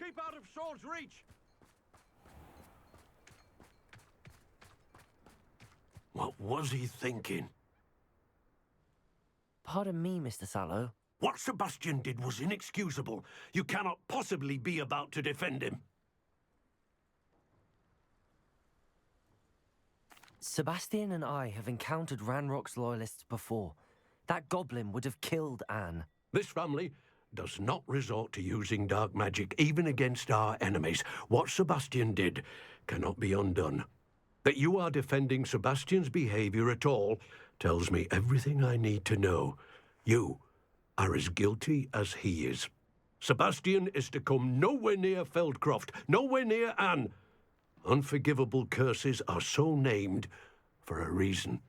Keep out of sword's reach! What was he thinking? Pardon me, Mr. Sallow. What Sebastian did was inexcusable. You cannot possibly be about to defend him. Sebastian and I have encountered Ranrock's loyalists before. That goblin would have killed Anne. This family does not resort to using dark magic even against our enemies. What Sebastian did cannot be undone. That you are defending Sebastian's behavior at all tells me everything I need to know. You are as guilty as he is. Sebastian is to come nowhere near Feldcroft, nowhere near Anne. Unforgivable curses are so named for a reason.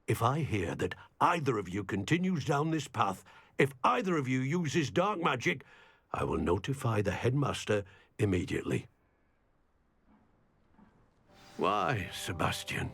If I hear that either of you continues down this path, if either of you uses dark magic, I will notify the headmaster immediately. Why, Sebastian?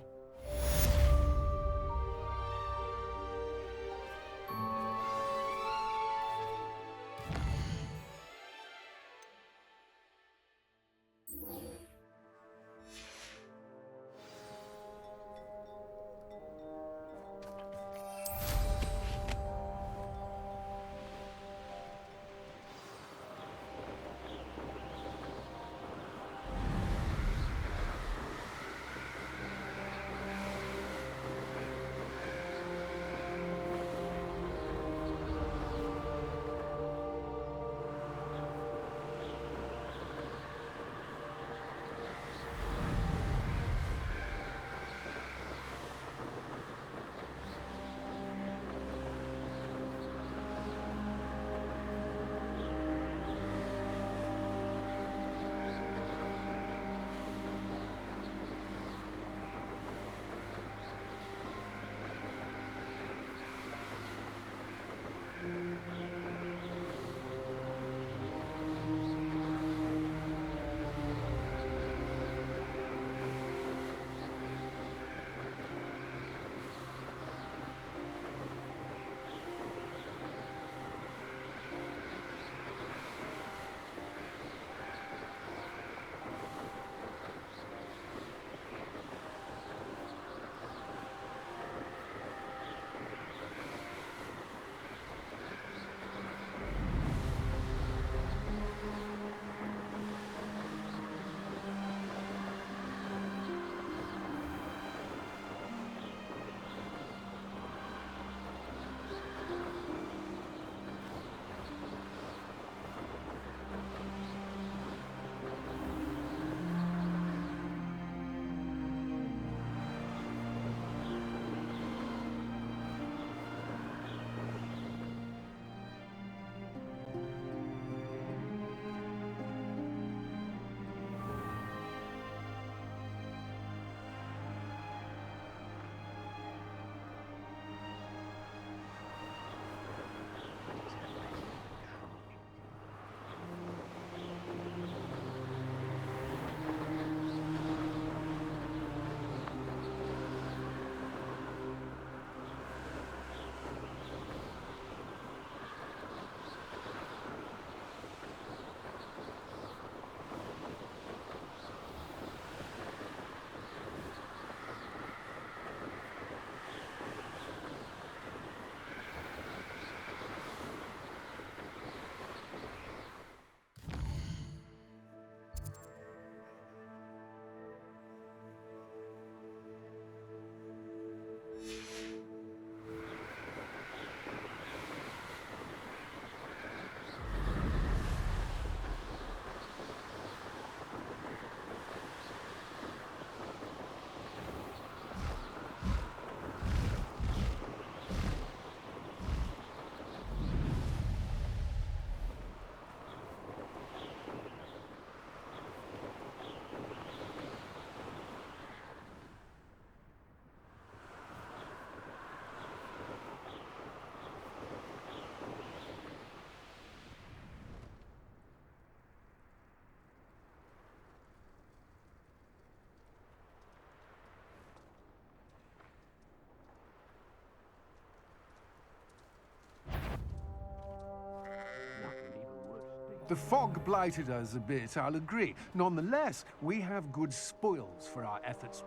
The fog blighted us a bit, I'll agree. Nonetheless, we have good spoils for our efforts.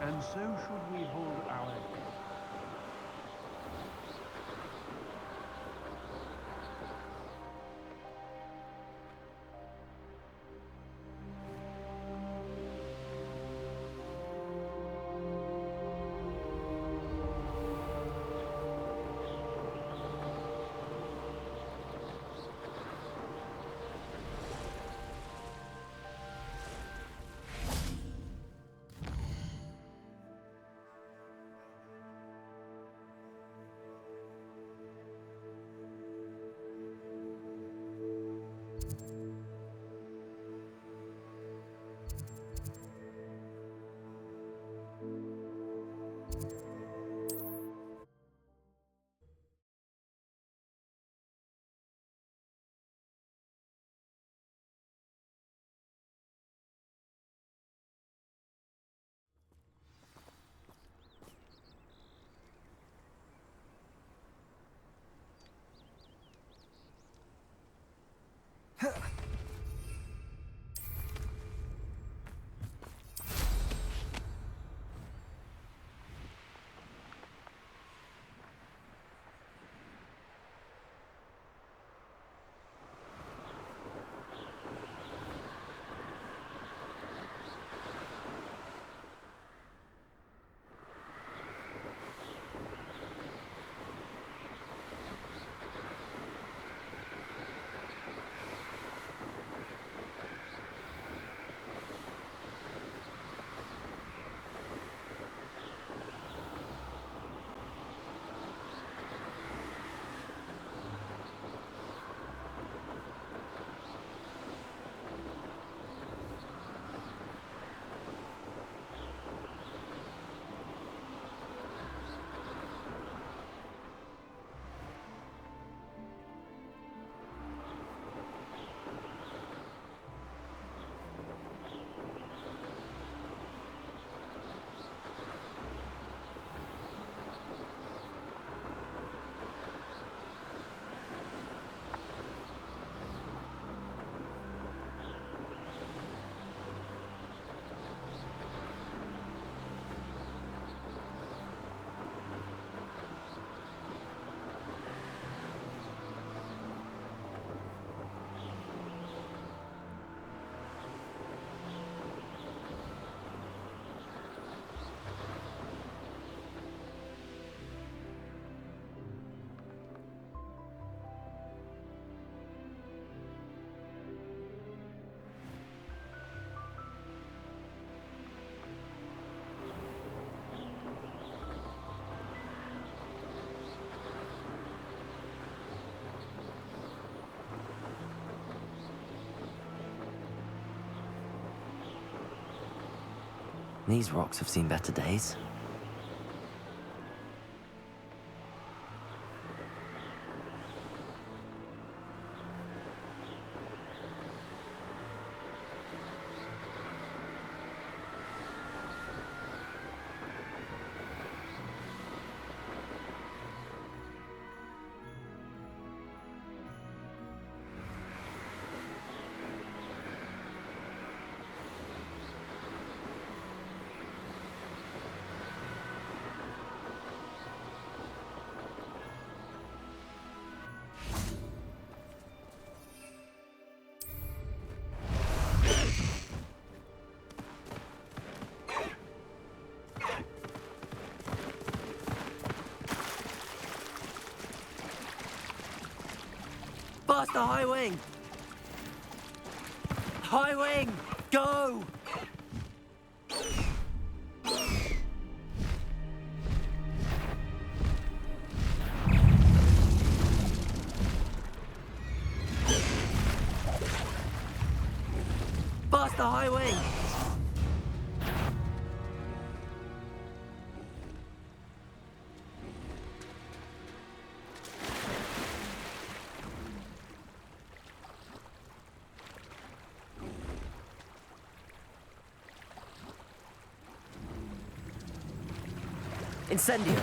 And so should we hold our head. These rocks have seen better days. Faster, high wing! High wing! Go! Faster, high wing! Incendio!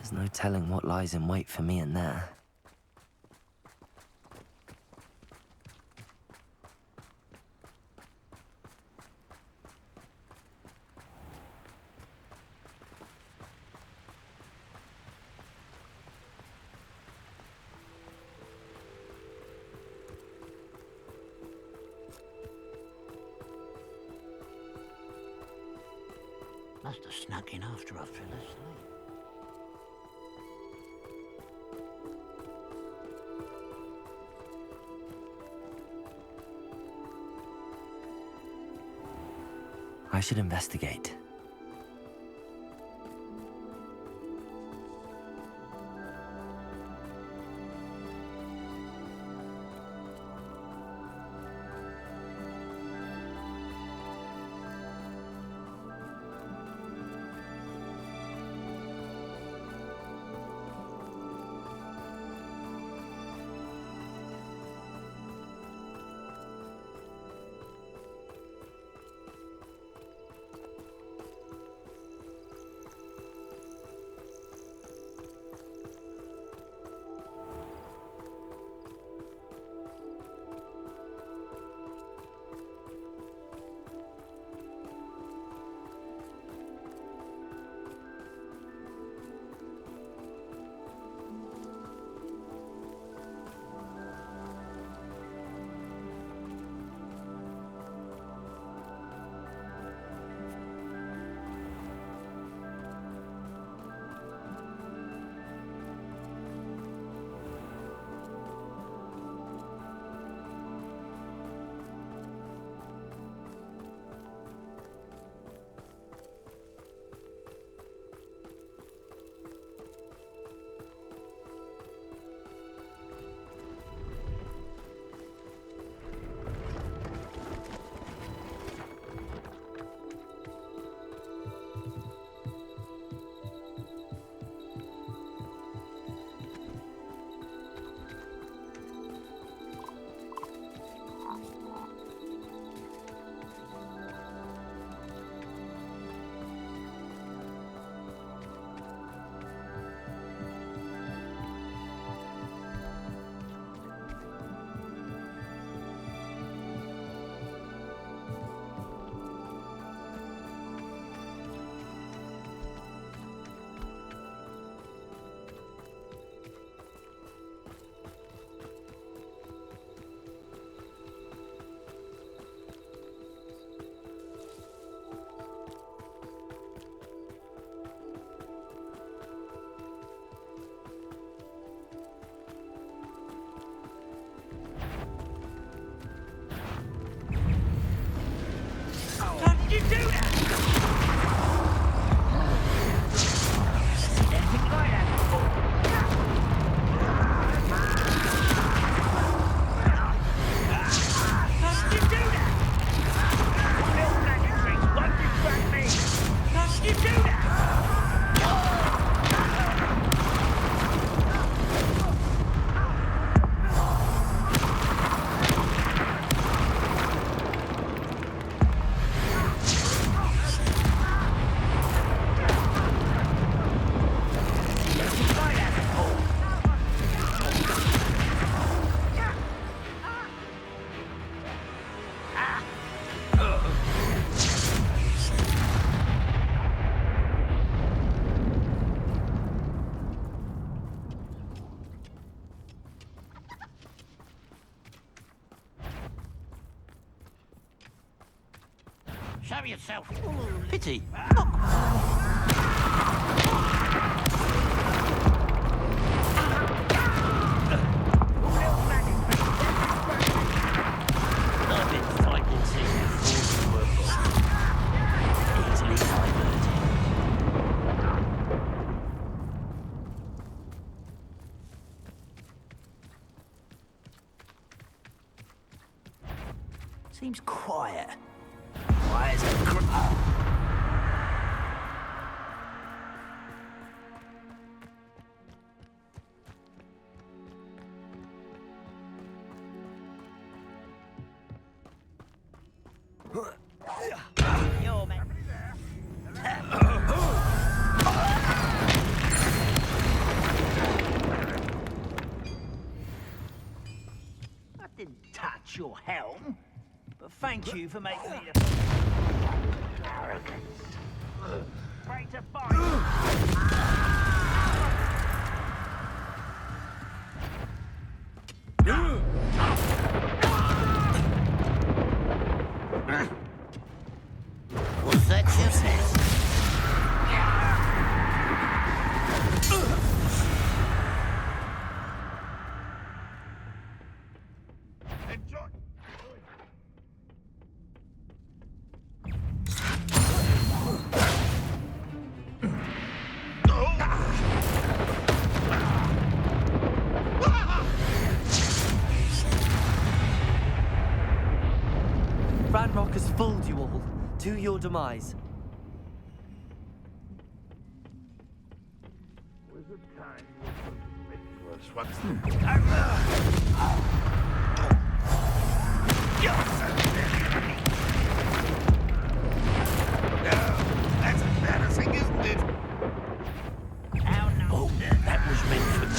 There's no telling what lies in wait for me in there. Must have snuck in after I fell asleep. I should investigate. Show yourself. Pity. I've been fighting since before you were born. Easily diverted. Seems quiet. Quiet as a Yo, man. your helm, but thank you for making me a... Arrogance. Pray to fight. Was that you said? Enjoy. Ranrock has fooled you all, to your demise. That's embarrassing, isn't it? Oh, that was meant for me.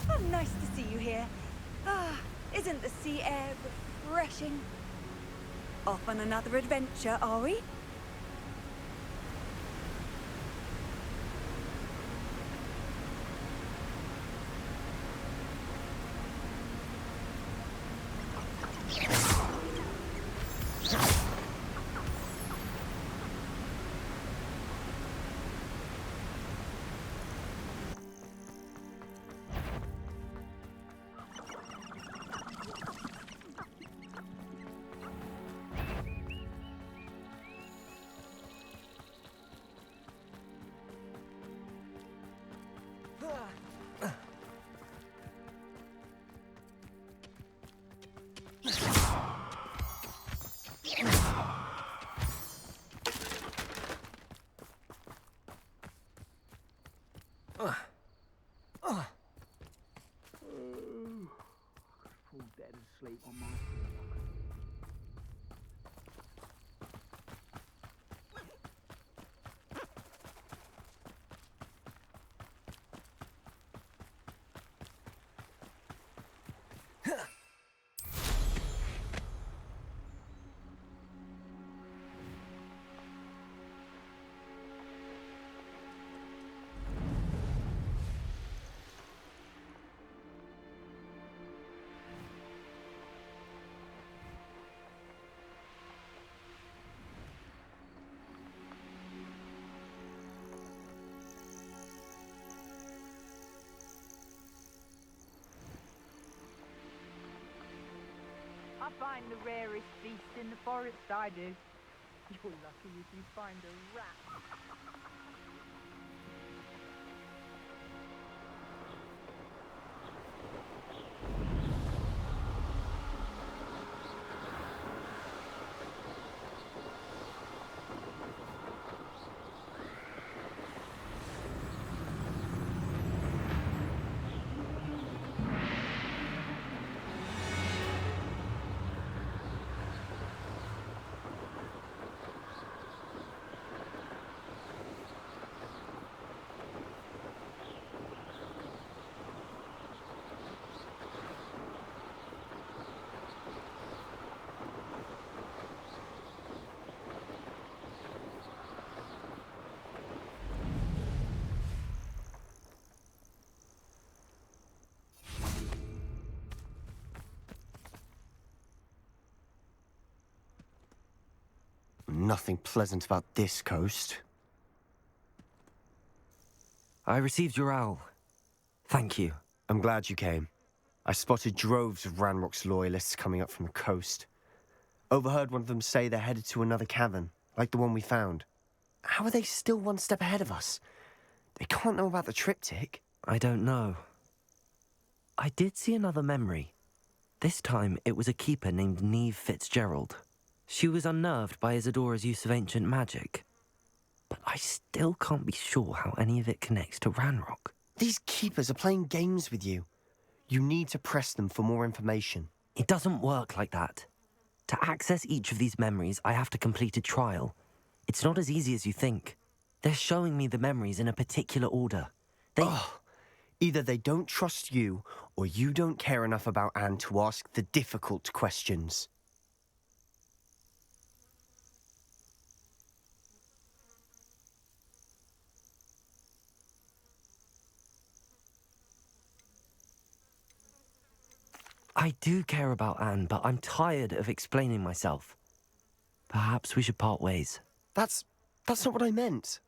Oh, nice to see you here. Ah, isn't the sea air refreshing? Off on another adventure, are we? Fall dead asleep on my... I find the rarest beast in the forest, I do. You're lucky if you find a rat. Nothing pleasant about this coast. I received your owl. Thank you. I'm glad you came. I spotted droves of Ranrock's loyalists coming up from the coast. Overheard one of them say they're headed to another cavern, like the one we found. How are they still one step ahead of us? They can't know about the triptych. I don't know. I did see another memory. This time, it was a keeper named Neve Fitzgerald. She was unnerved by Isadora's use of ancient magic. But I still can't be sure how any of it connects to Ranrock. These keepers are playing games with you. You need to press them for more information. It doesn't work like that. To access each of these memories, I have to complete a trial. It's not as easy as you think. They're showing me the memories in a particular order. Either they don't trust you, or you don't care enough about Anne to ask the difficult questions. I do care about Anne, but I'm tired of explaining myself. Perhaps we should part ways. That's not what I meant.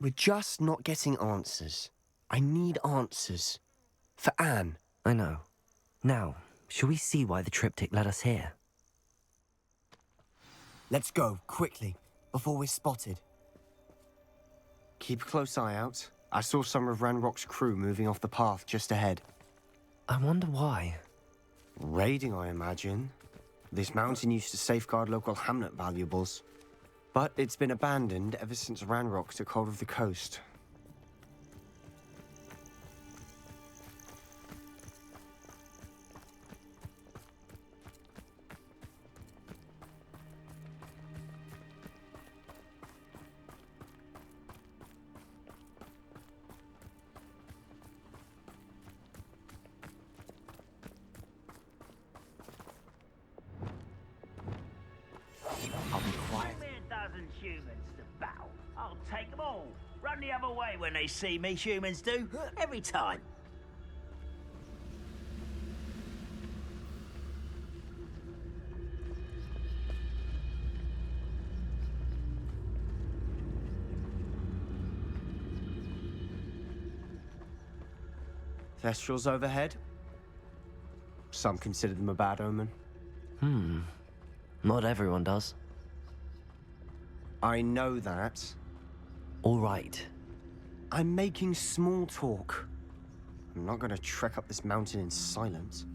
We're just not getting answers. I need answers. For Anne. I know. Now, shall we see why the triptych led us here? Let's go, quickly, before we're spotted. Keep a close eye out. I saw some of Ranrock's crew moving off the path just ahead. I wonder why. Raiding, I imagine. This mountain used to safeguard local hamlet valuables. But it's been abandoned ever since Ranrock took hold of the coast. Humans to battle. I'll take them all. Run the other way when they see me, humans do. Every time. Thestrals overhead? Some consider them a bad omen. Not everyone does. I know that. All right. I'm making small talk. I'm not gonna trek up this mountain in silence.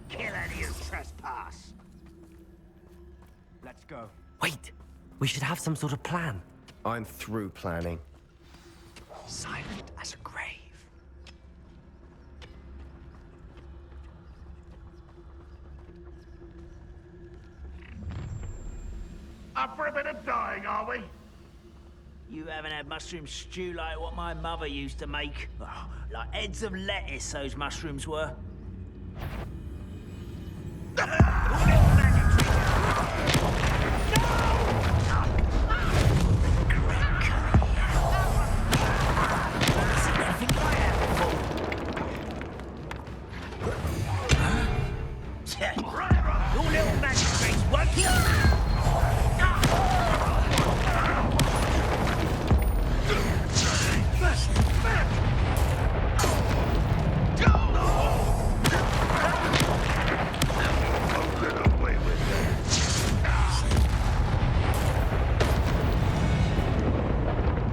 Kill any who trespass. Let's go. Wait! We should have some sort of plan. I'm through planning. Silent as a grave. Up for a bit of dying, are we? You haven't had mushroom stew like what my mother used to make. Oh, like heads of lettuce, those mushrooms were. Your little magic tricks won't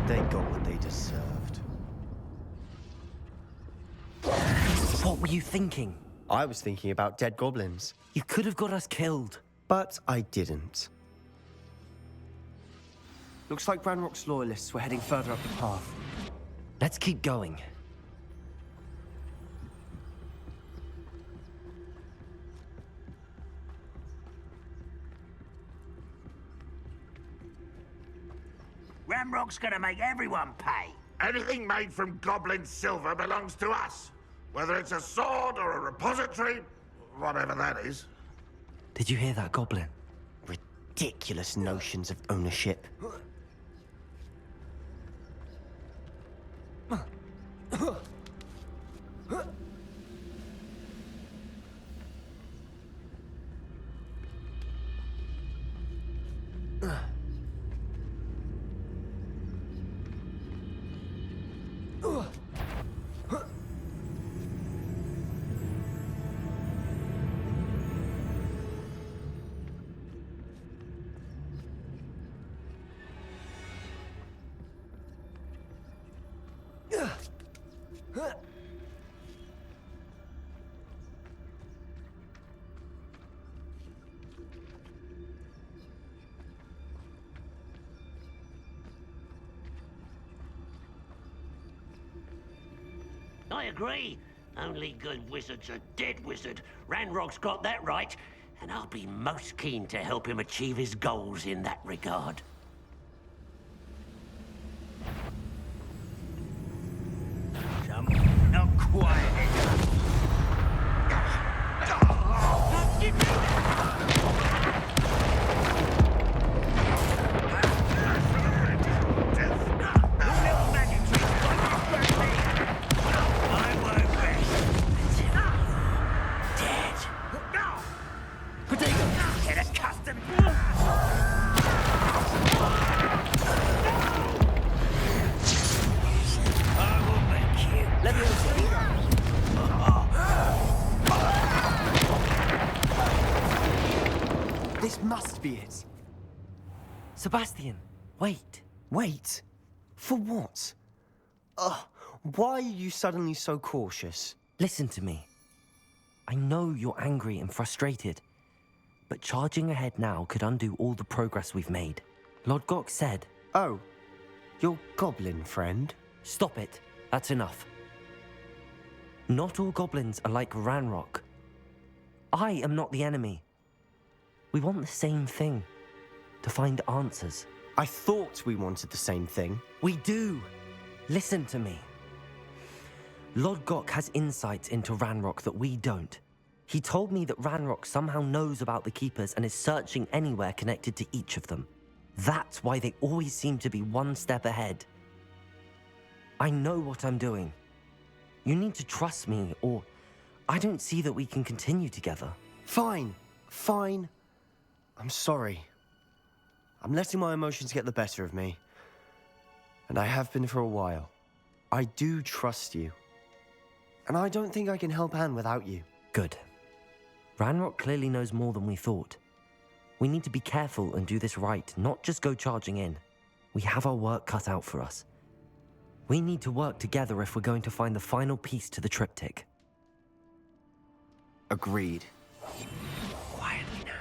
They got what they deserved. What were you thinking? I was thinking about dead goblins, You could have got us killed. but I didn't. Looks like Ranrock's loyalists were heading further up the path. Let's keep going. Ranrock's gonna make everyone pay. Anything made from goblin silver belongs to us. Whether it's a sword or a repository, whatever that is. Did you hear that, Goblin? Ridiculous notions of ownership. I agree. Only good wizard's a dead wizard. Ranrock's got that right, and I'll be most keen to help him achieve his goals in that regard. Not quite. This must be it. Sebastian, wait. Wait? For what? Why are you suddenly so cautious? Listen to me. I know you're angry and frustrated, but charging ahead now could undo all the progress we've made. Lord Gok said... Oh, your goblin friend? Stop it. That's enough. Not all goblins are like Ranrock. I am not the enemy. We want the same thing. To find answers. I thought we wanted the same thing. We do. Listen to me. Lord Gok has insights into Ranrock that we don't. He told me that Ranrock somehow knows about the Keepers and is searching anywhere connected to each of them. That's why they always seem to be one step ahead. I know what I'm doing. You need to trust me, or I don't see that we can continue together. Fine. Fine. I'm sorry. I'm letting my emotions get the better of me. And I have been for a while. I do trust you. And I don't think I can help Anne without you. Good. Ranrock clearly knows more than we thought. We need to be careful and do this right, not just go charging in. We have our work cut out for us. We need to work together if we're going to find the final piece to the triptych. Agreed. Quietly now.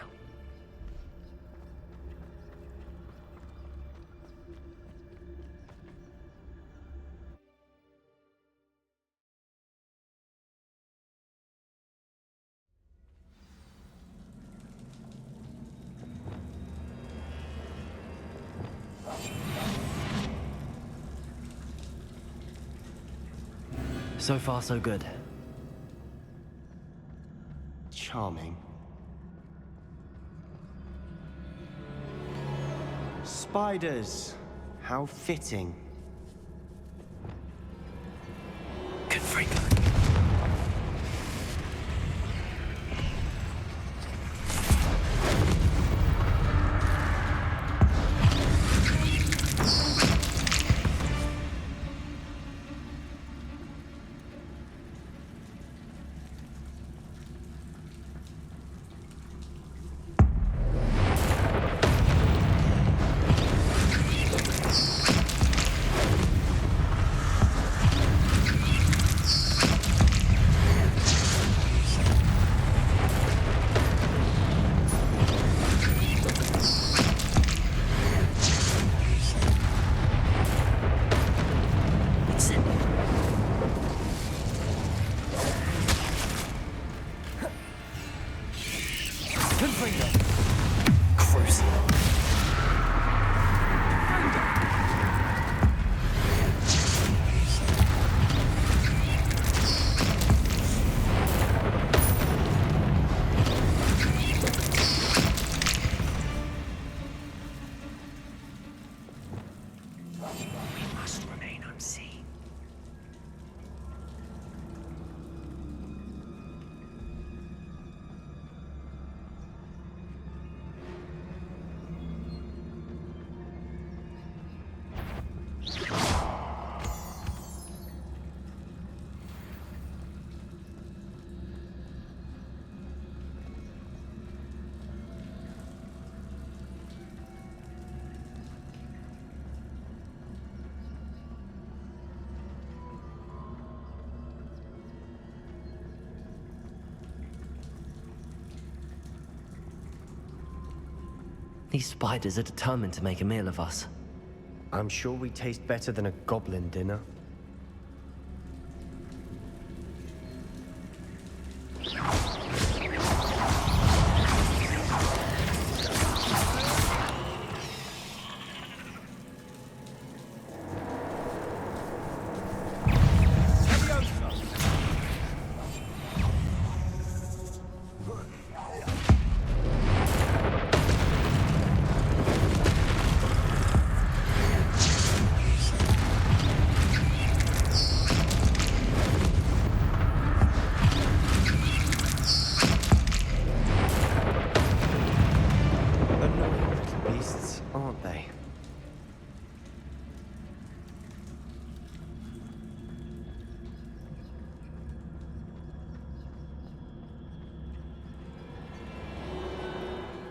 So far, so good. Charming. Spiders. How fitting. Good freak. These spiders are determined to make a meal of us. I'm sure we taste better than a goblin dinner.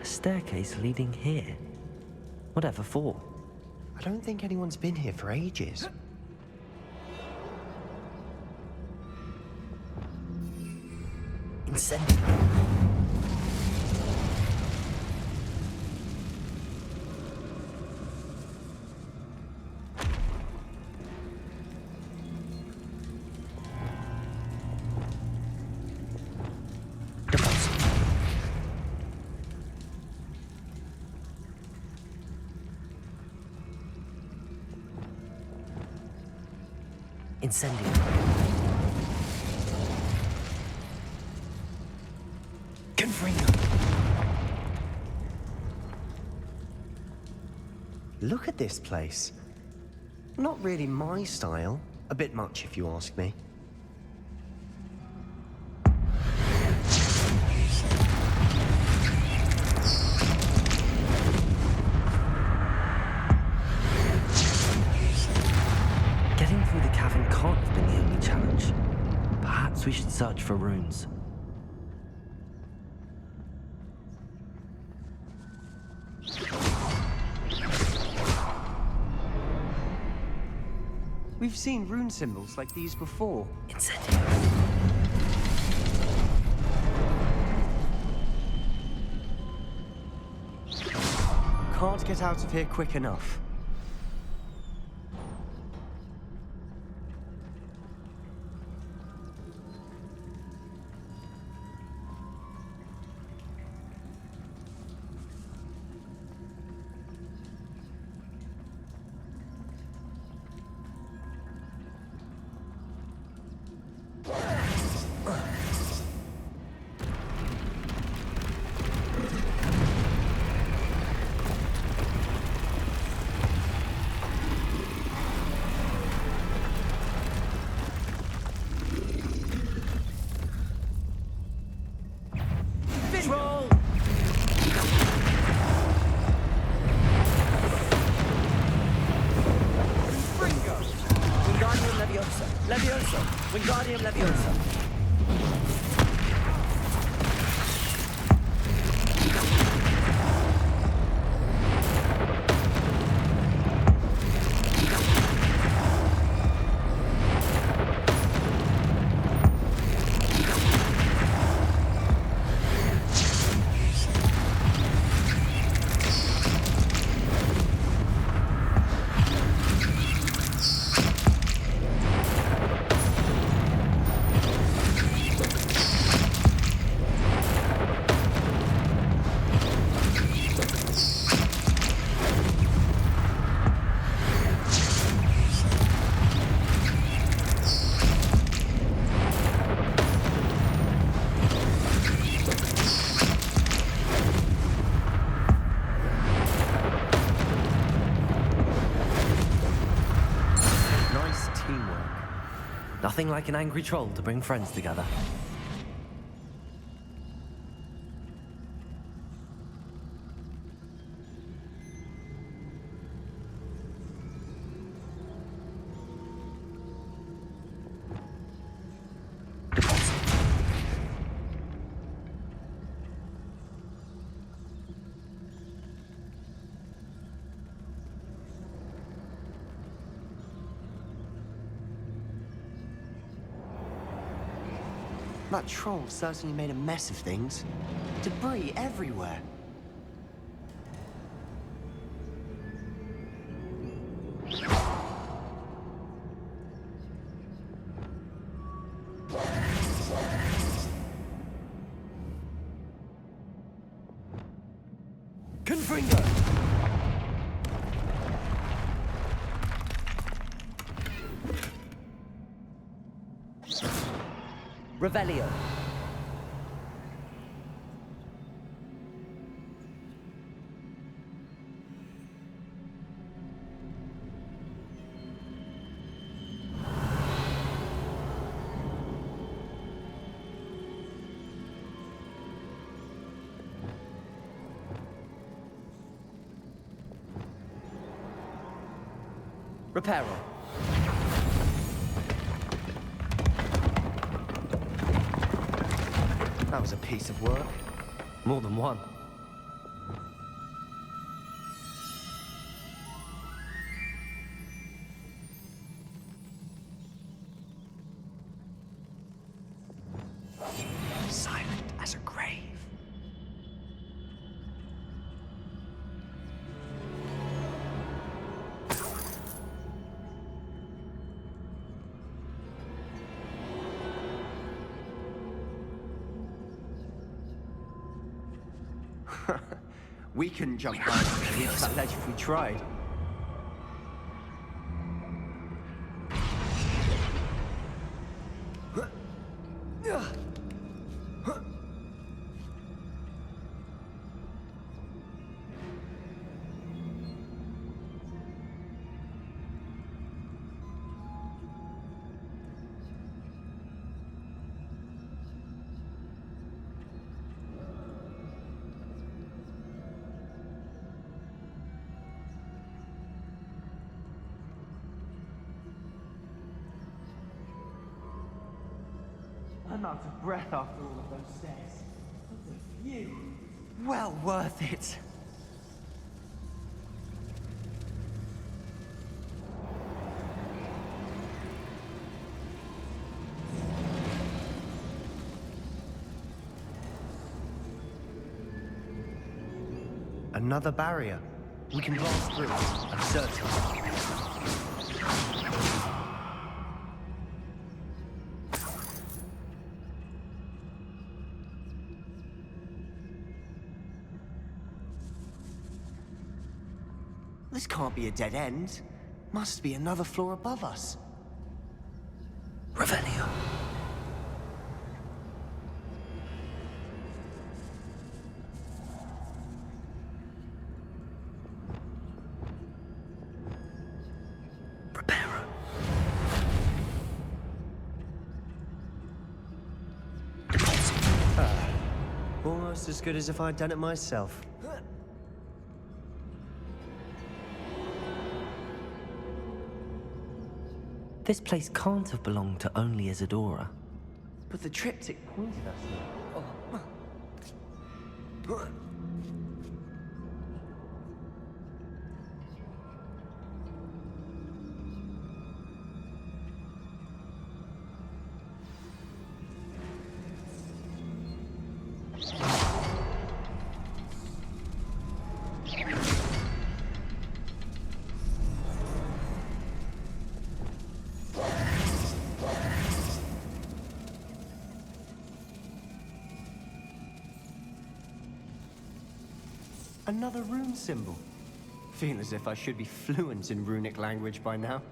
Staircase leading here. Whatever for? I don't think anyone's been here for ages. Incendiary. Incendiary. Confringo. Look at this place. Not really my style. A bit much, if you ask me. Getting through the cavern can't have been the only challenge. Perhaps we should search for runes. We've seen rune symbols like these before. Incendiary. Can't get out of here quick enough. Levioso! Wingardium Levioso! Nothing like an angry troll to bring friends together. That troll certainly made a mess of things. Debris everywhere. Fringo! Revelio. Reparo. That was a piece of work. More than one. Silent as a grave. We couldn't jump down that ledge if we tried. I'm out of breath after all of those stairs. That's a view. Well worth it. Another barrier. We can blast through, I'm certain. This can't be a dead end. Must be another floor above us. Revelio. Reparo. Almost as good as if I'd done it myself. This place can't have belonged to only Isadora. But the triptych pointed us there. Another rune symbol. Feel as if I should be fluent in runic language by now.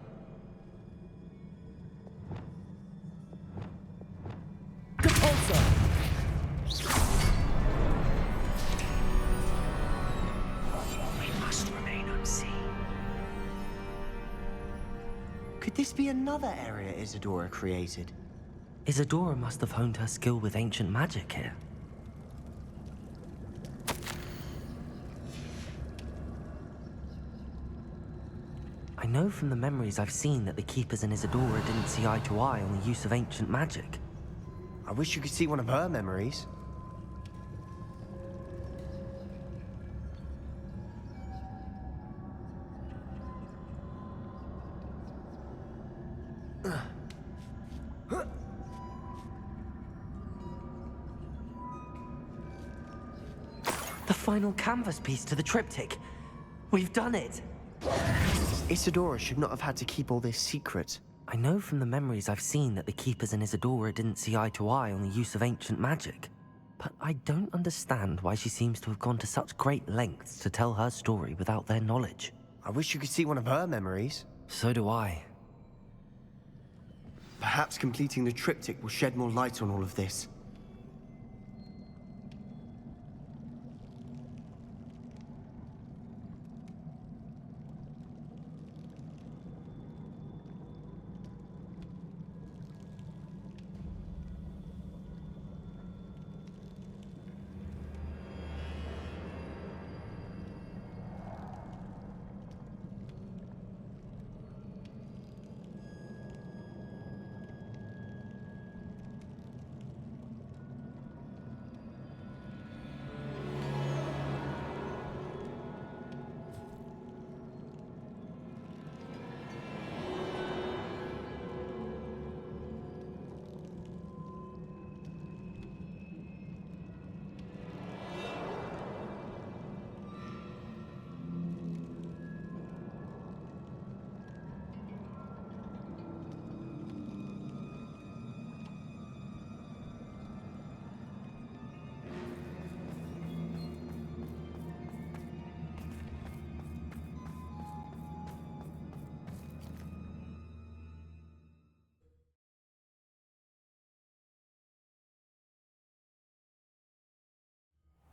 We must remain unseen. Could this be another area Isadora created? Isadora must have honed her skill with ancient magic here. I know from the memories I've seen that the Keepers and Isadora didn't see eye to eye on the use of ancient magic. I wish you could see one of her memories. The final canvas piece to the triptych. We've done it! Isadora should not have had to keep all this secret. I know from the memories I've seen that the Keepers and Isadora didn't see eye to eye on the use of ancient magic. But I don't understand why she seems to have gone to such great lengths to tell her story without their knowledge. I wish you could see one of her memories. So do I. Perhaps completing the triptych will shed more light on all of this.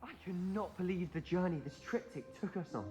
I cannot believe the journey this triptych took us on.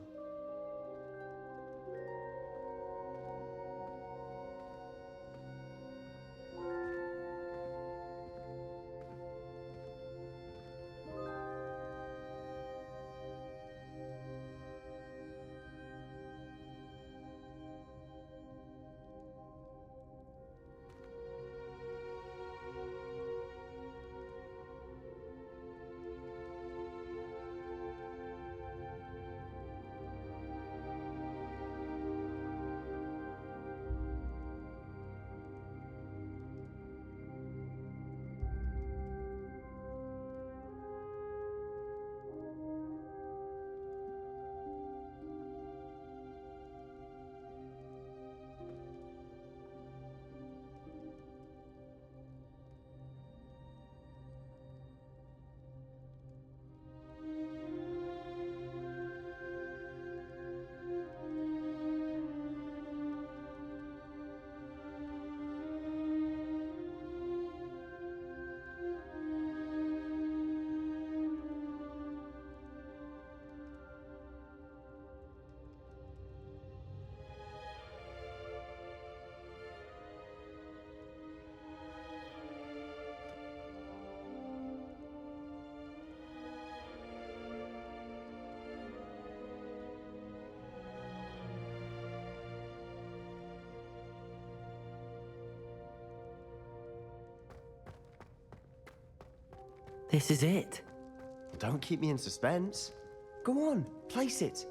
This is it. Don't keep me in suspense. Go on, place it.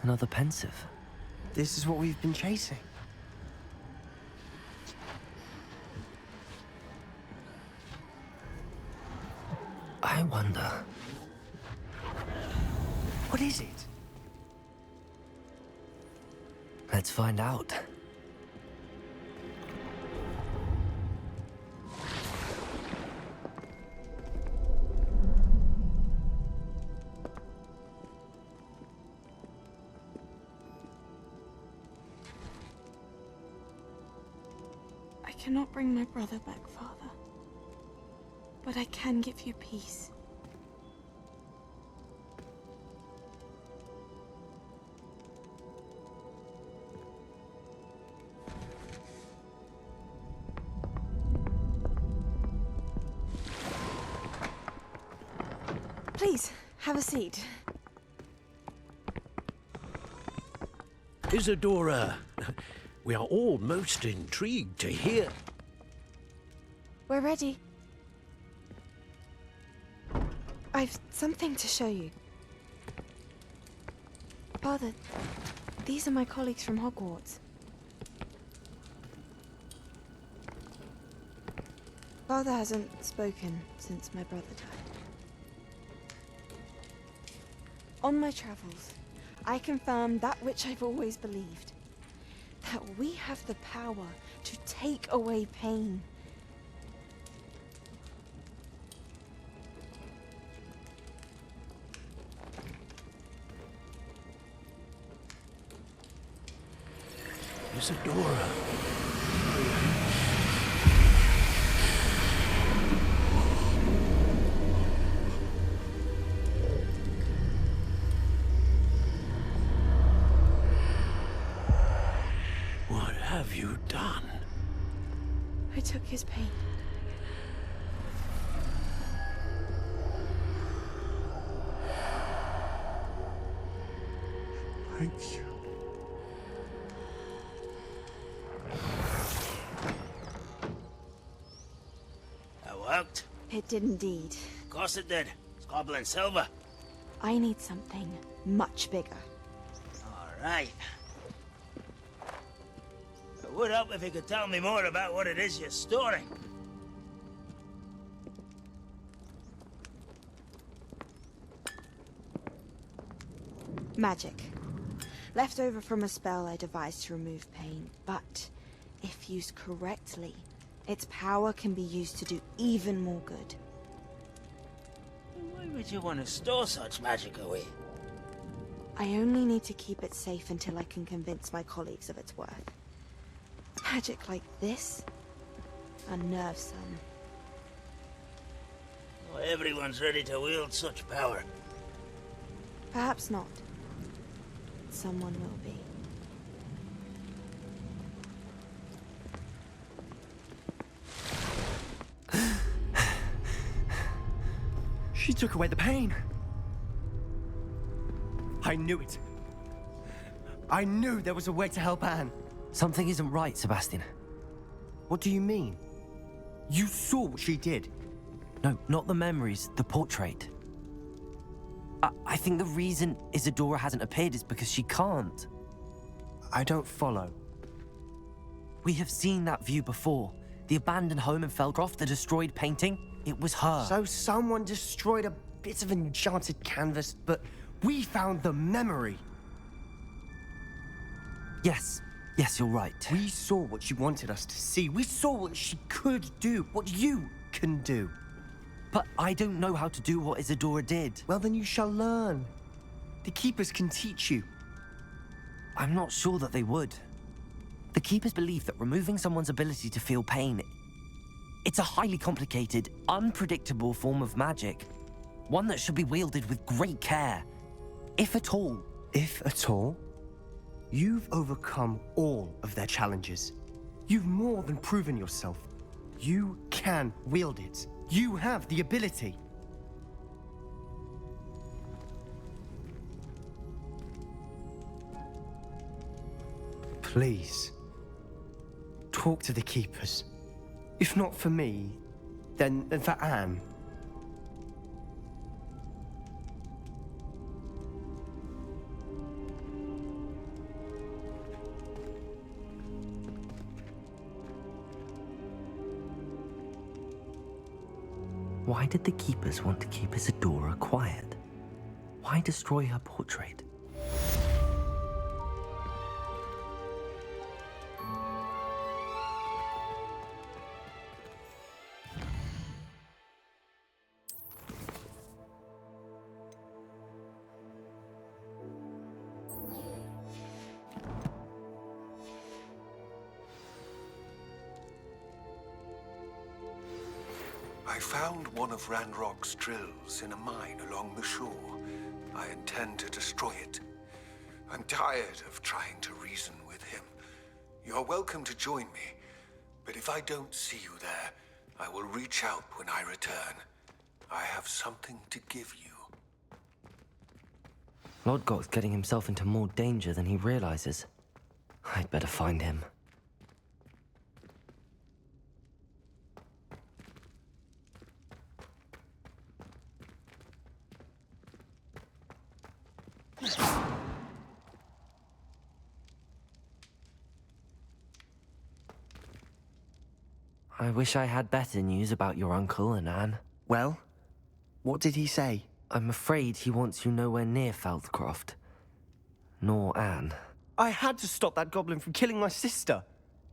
Another pensive. This is what we've been chasing. I wonder. What is it? Let's find out. I cannot bring my brother back, Father. But I can give you peace. Please, have a seat. Isadora, we are all most intrigued to hear. We're ready. I've something to show you. Father, these are my colleagues from Hogwarts. Father hasn't spoken since my brother died. On my travels, I confirmed that which I've always believed. That we have the power to take away pain. Isadora. What have you done? I took his pain. Thank you. That worked? It did indeed. Of course it did. It's goblin silver. I need something much bigger. All right. It would help if you could tell me more about what it is you're storing. Magic. Left over from a spell I devised to remove pain, but if used correctly, its power can be used to do even more good. Why would you want to store such magic away? I only need to keep it safe until I can convince my colleagues of its worth. Magic like this unnerves some. Well, everyone's ready to wield such power. Perhaps not. Someone will be. She took away the pain. I knew it. I knew there was a way to help Anne. Something isn't right, Sebastian. What do you mean? You saw what she did. No, not the memories, the portrait. I think the reason Isadora hasn't appeared is because she can't. I don't follow. We have seen that view before. The abandoned home in Feldcroft, the destroyed painting, it was her. So someone destroyed a bit of enchanted canvas, but we found the memory. Yes, you're right. We saw what she wanted us to see. We saw what she could do, what you can do. But I don't know how to do what Isadora did. Well, then you shall learn. The Keepers can teach you. I'm not sure that they would. The Keepers believe that removing someone's ability to feel pain, it's a highly complicated, unpredictable form of magic. One that should be wielded with great care, if at all. If at all? You've overcome all of their challenges. You've more than proven yourself. You can wield it. You have the ability. Please, talk to the Keepers. If not for me, then for Anne. Why did the Keepers want to keep Isadora quiet? Why destroy her portrait? I found one of Ranrock's drills in a mine along the shore. I intend to destroy it. I'm tired of trying to reason with him. You're welcome to join me, but if I don't see you there, I will reach out when I return. I have something to give you. Lodgok's getting himself into more danger than he realizes. I'd better find him. I wish I had better news about your uncle and Anne. Well, what did he say? I'm afraid he wants you nowhere near Feldcroft. Nor Anne. I had to stop that goblin from killing my sister.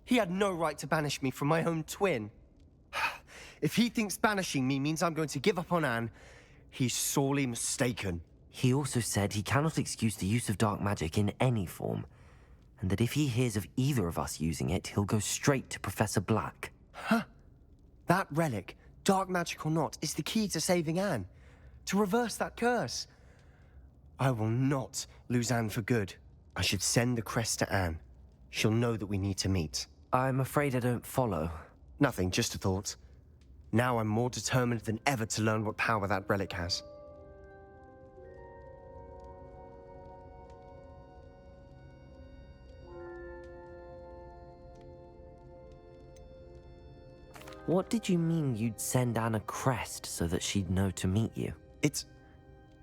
He had no right to banish me from my own twin. If he thinks banishing me means I'm going to give up on Anne, he's sorely mistaken. He also said he cannot excuse the use of dark magic in any form, and that if he hears of either of us using it, he'll go straight to Professor Black. Huh? That relic, dark magic or not, is the key to saving Anne. To reverse that curse. I will not lose Anne for good. I should send the crest to Anne. She'll know that we need to meet. I'm afraid I don't follow. Nothing, just a thought. Now I'm more determined than ever to learn what power that relic has. What did you mean you'd send Anne a crest so that she'd know to meet you?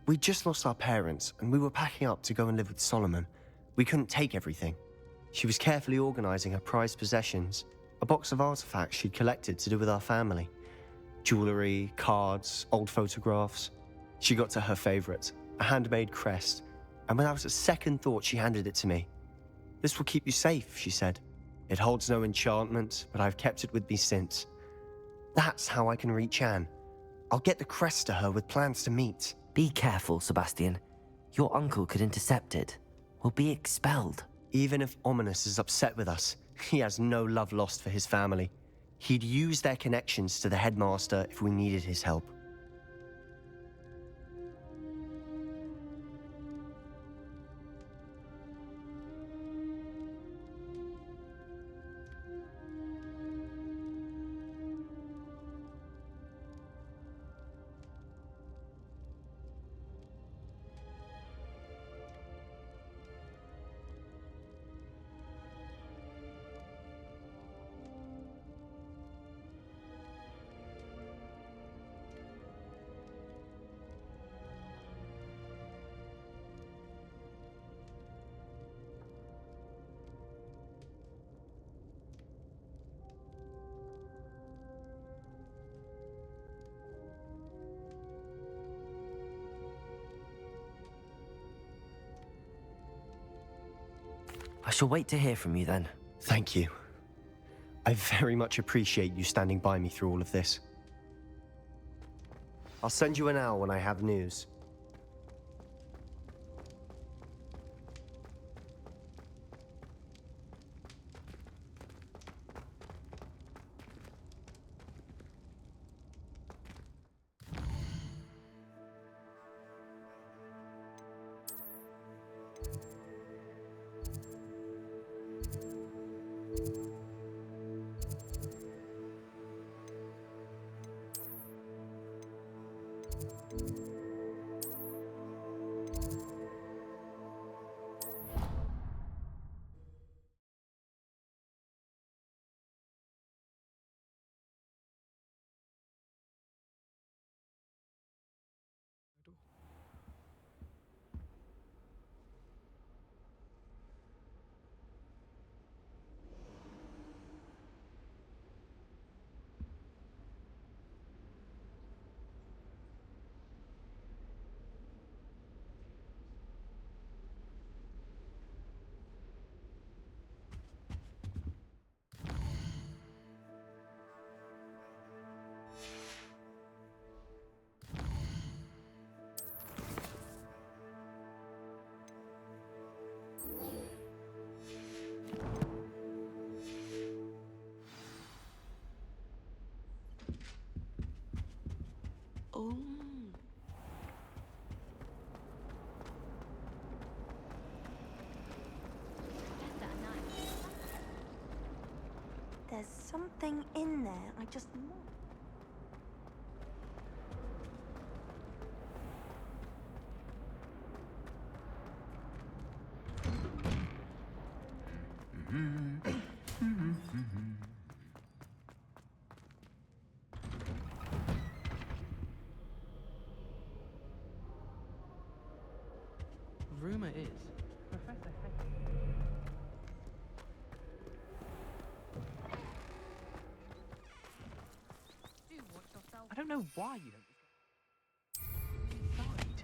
We just lost our parents, and we were packing up to go and live with Solomon. We couldn't take everything. She was carefully organizing her prized possessions, a box of artifacts she'd collected to do with our family. Jewelry, cards, old photographs. She got to her favorite, a handmade crest, and when I was at second thought, she handed it to me. "This will keep you safe," she said. "It holds no enchantment, but I've kept it with me since. That's how I can reach Anne. I'll get the crest to her with plans to meet." Be careful, Sebastian. Your uncle could intercept it. We'll be expelled. Even if Ominous is upset with us, he has no love lost for his family. He'd use their connections to the headmaster if we needed his help. I shall wait to hear from you then. Thank you. I very much appreciate you standing by me through all of this. I'll send you an owl when I have news. Oh. There's something in there. I just know. Rumor is, Professor I don't know why you don't. Besides,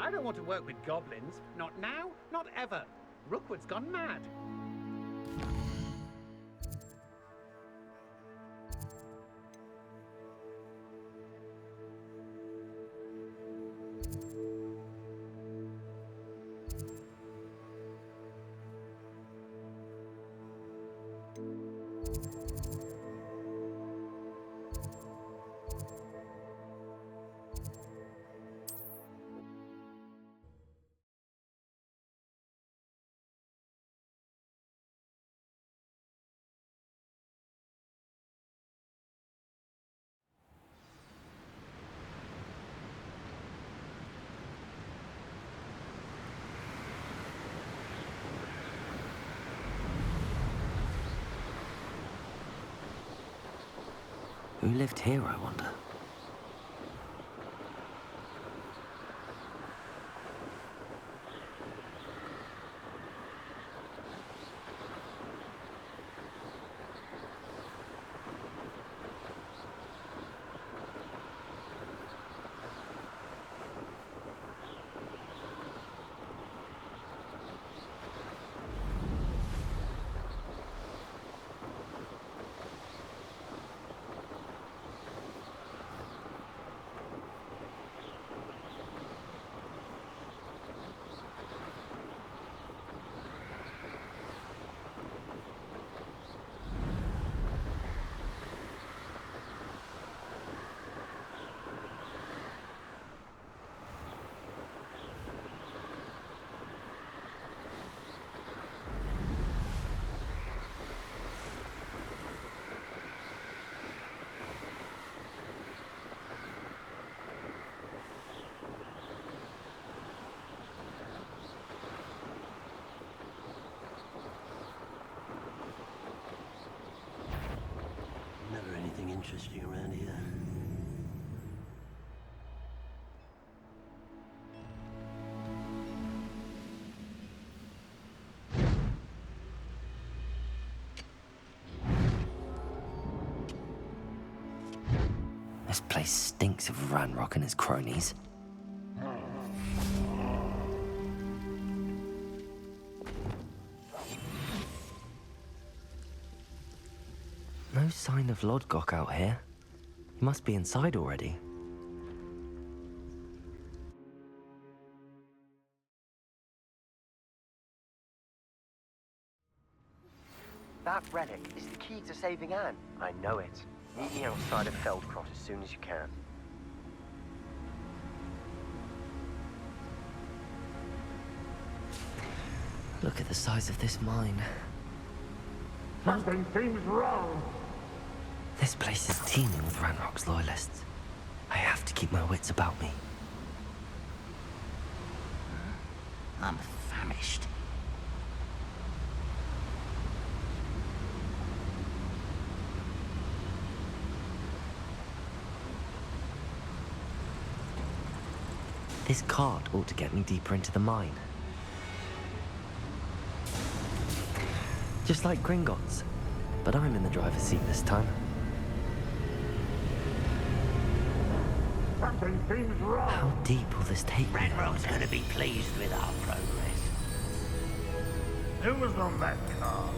I don't want to work with goblins. Not now, not ever. Rookwood's gone mad. Who lived here, I wonder? Never anything interesting around here. This place stinks of Ranrock and his cronies. No sign of Lodgok out here. He must be inside already. That relic is the key to saving Anne. I know it. Meet me outside of Feldcroft as soon as you can. Look at the size of this mine. Something seems wrong. This place is teeming with Ranrock's loyalists. I have to keep my wits about me. I'm famished. This cart ought to get me deeper into the mine. Just like Gringotts, but I'm in the driver's seat this time. Something seems wrong. How deep will this take me? Ranrock's gonna be pleased with our progress. Who was on that car?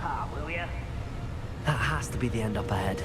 Ah, will ya? That has to be the end up ahead.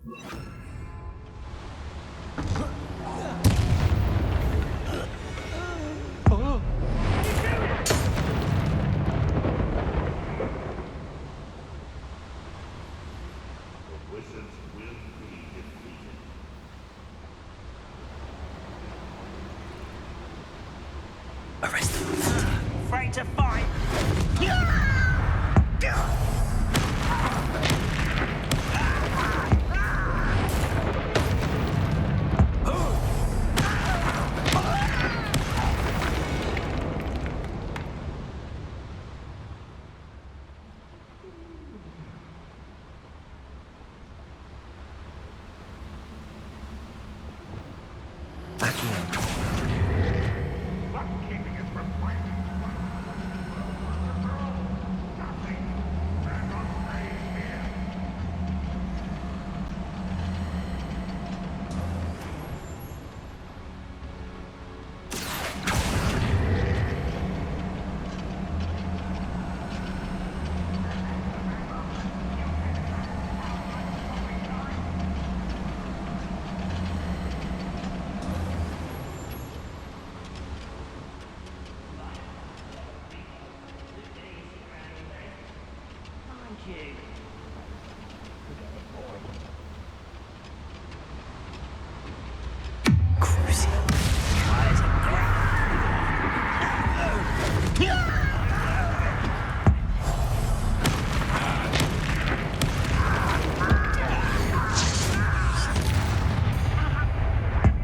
Arrest them. Afraid to fight? Backing up. What's keeping us from fighting? Nothing. We're not staying here. Thank you. Cruising. Eyes are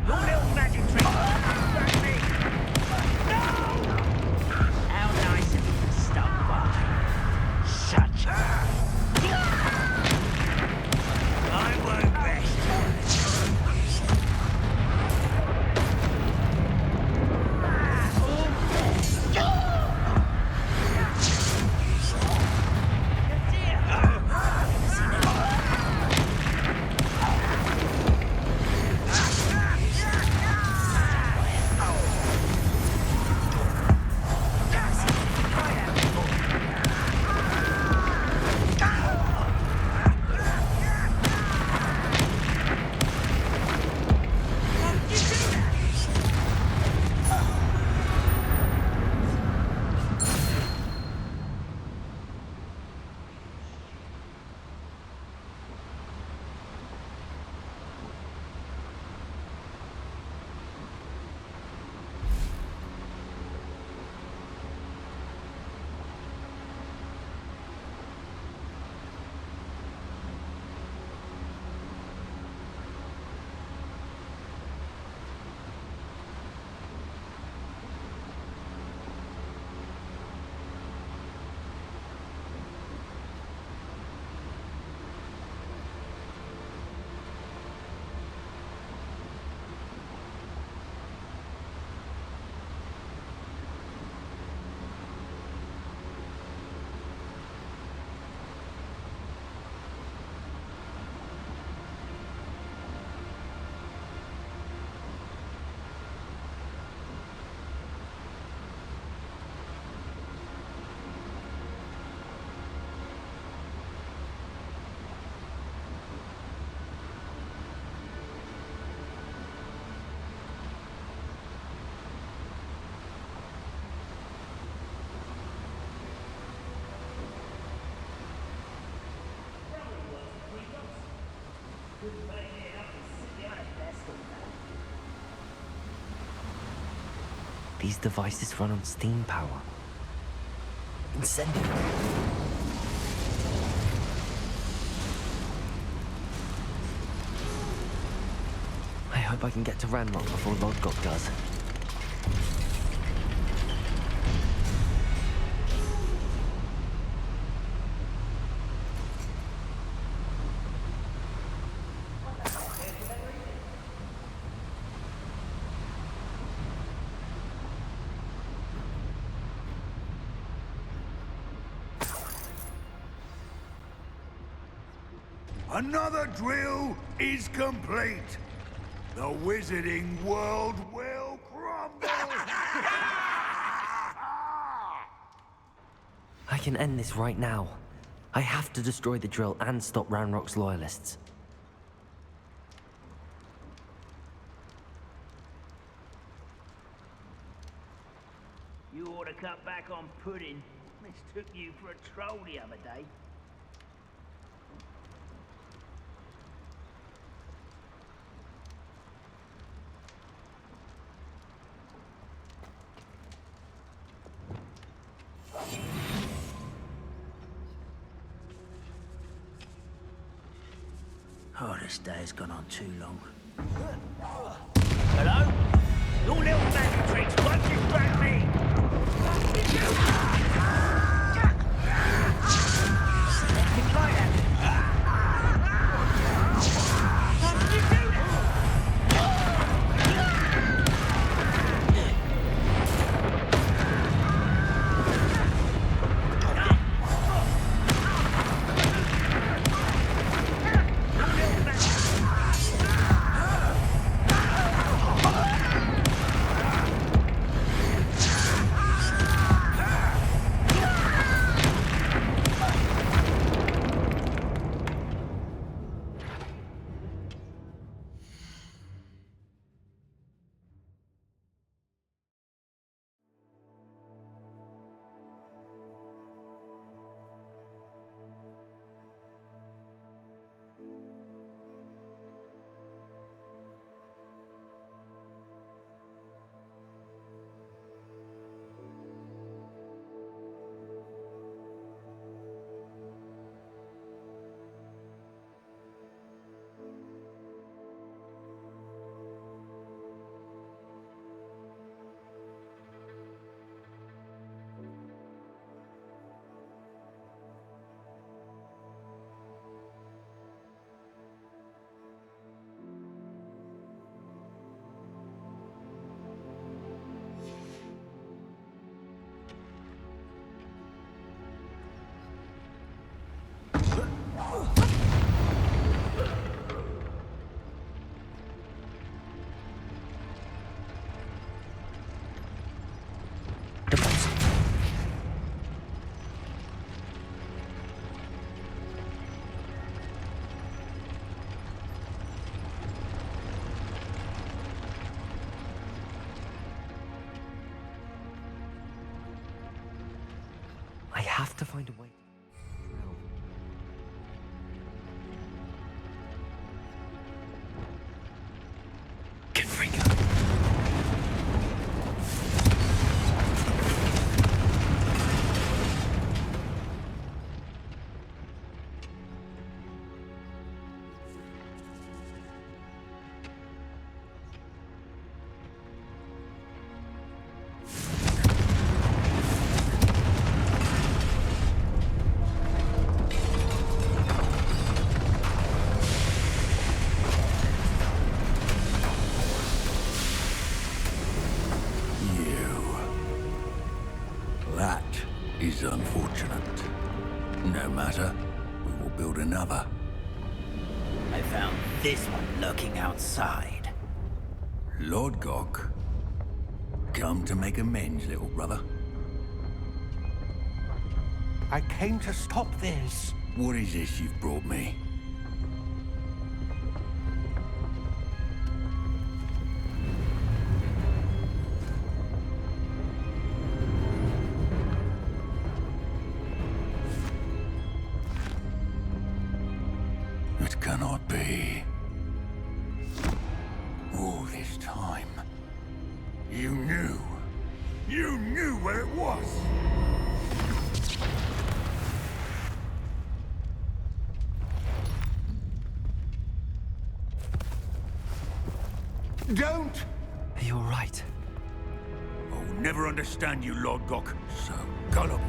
Your little magic trick. That's me. No! How nice of you to stop by. Such I won't rest. These devices run on steam power. Incendiary. I hope I can get to Ranrock before Lodgok does. Another drill is complete. The wizarding world will crumble. I can end this right now. I have to destroy the drill and stop Ranrock's loyalists. back on pudding. Mistook you for a troll the other day. Oh, this day has gone on too long. Hello? Your little magic tricks won't distract me! It's like that. How did you do I have to find a way. Get free. That is unfortunate. No matter, we will build another. I found this one lurking outside. Lord Gok, come to make amends, little brother. I came to stop this. What is this you've brought me? It cannot be. All this time, you knew. You knew where it was. Don't! You're right. I'll never understand you, Lord Gok. So gullible.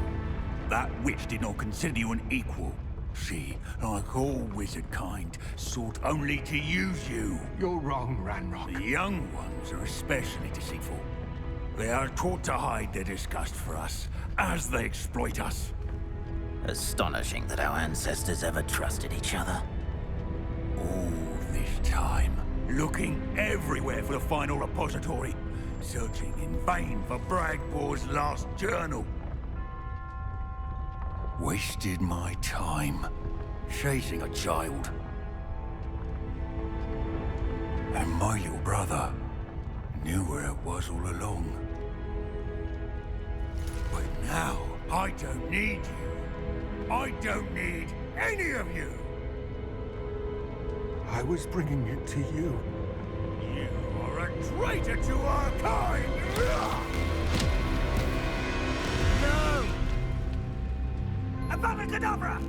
That witch did not consider you an equal. She, like all wizard kind, sought only to use you. You're wrong, Ranrock. The young ones are especially deceitful. They are taught to hide their disgust for us, as they exploit us. Astonishing that our ancestors ever trusted each other. All this time, looking everywhere for the final repository, searching in vain for Bragbor's last journal. Wasted my time, chasing a child. And my little brother knew where it was all along. But I don't need you. I don't need any of you. I was bringing it to you. You are a traitor to our kind! No! Avada Kedavra!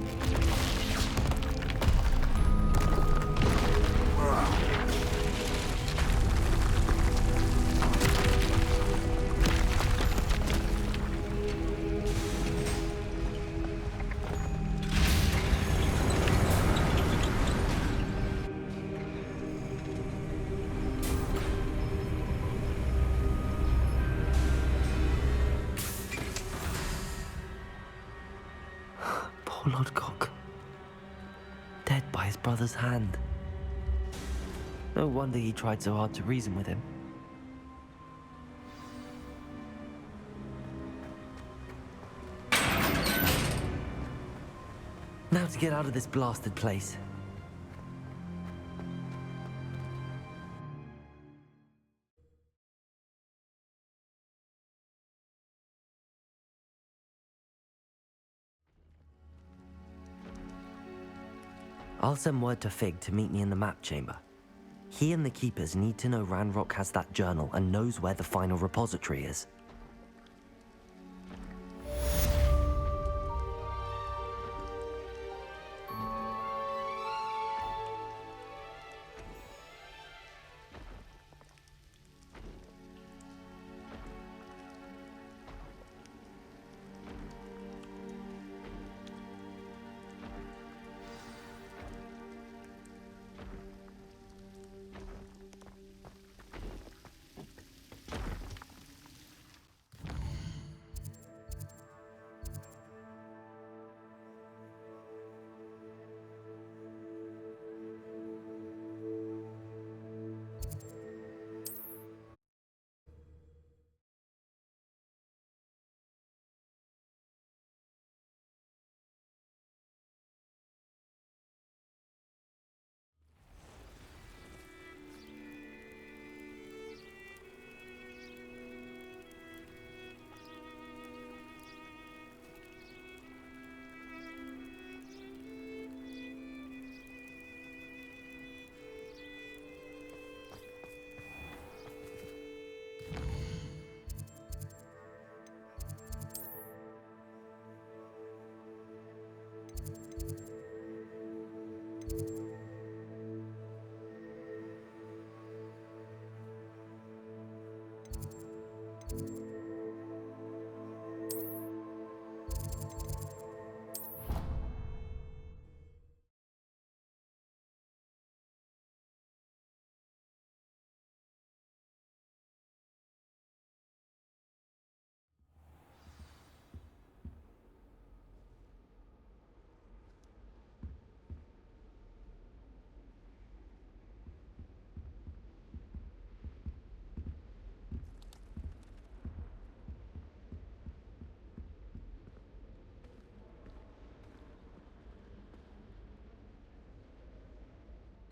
Poor Lodgok. Dead by his brother's hand. No wonder he tried so hard to reason with him. Now to get out of this blasted place. I'll send word to Fig to meet me in the map chamber. He and the Keepers need to know Ranrock has that journal and knows where the final repository is.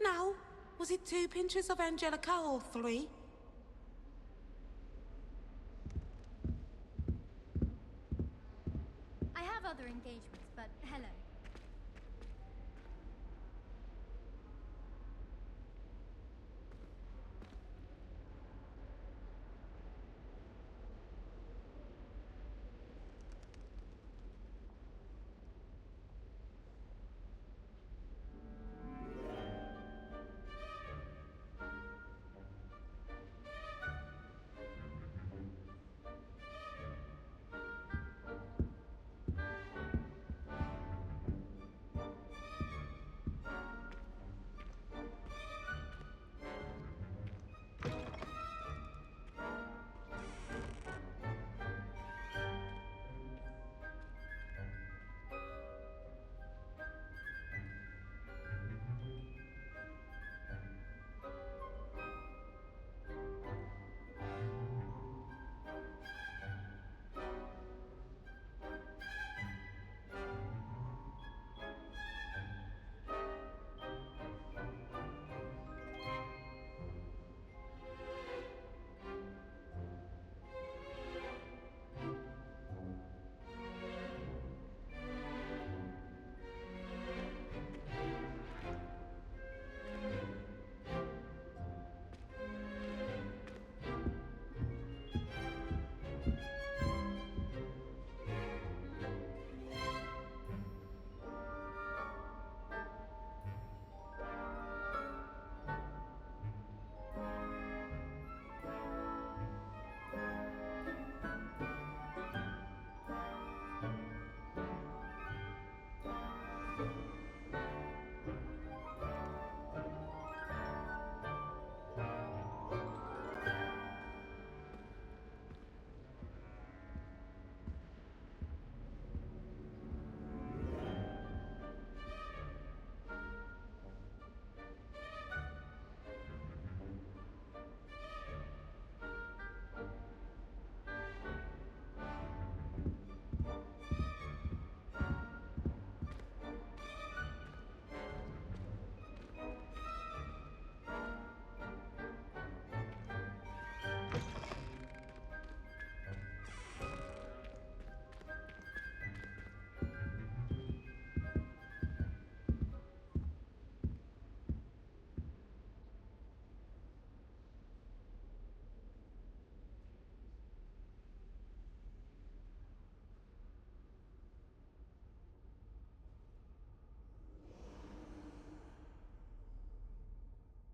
Now, was it 2 pinches of Angelica or 3? I have other engagements, but hello.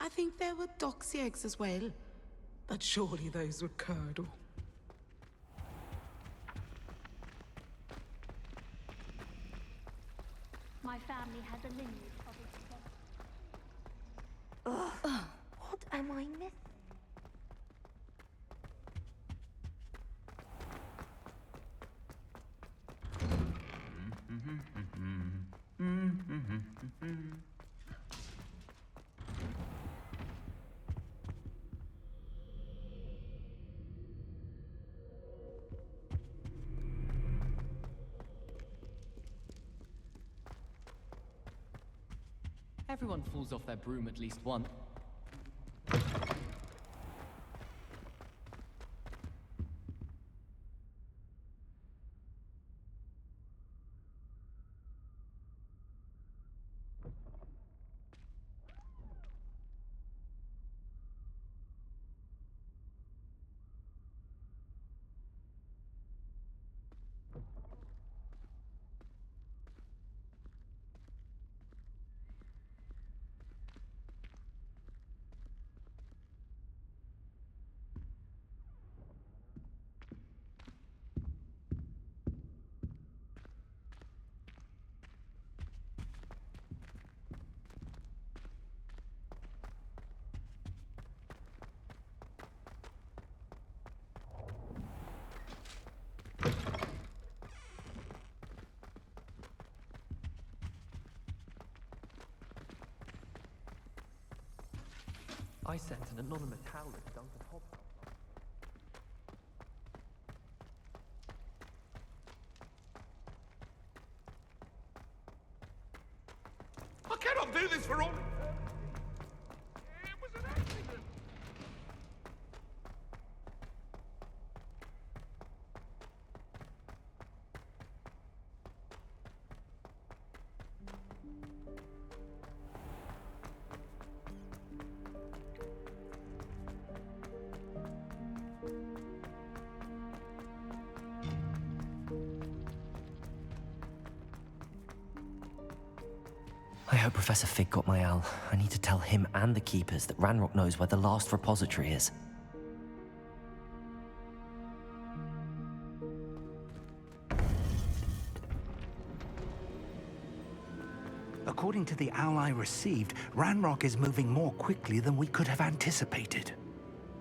I think there were doxy eggs as well. But surely those were curdle. My family has a lineage of its. Ugh. What am I missing? Everyone falls off their broom at least once. I sent an anonymous howler to Duncan Hobbs. I cannot do this for all. It was an accident. I hope Professor Fig got my owl. I need to tell him and the Keepers that Ranrock knows where the last repository is. According to the owl I received, Ranrock is moving more quickly than we could have anticipated.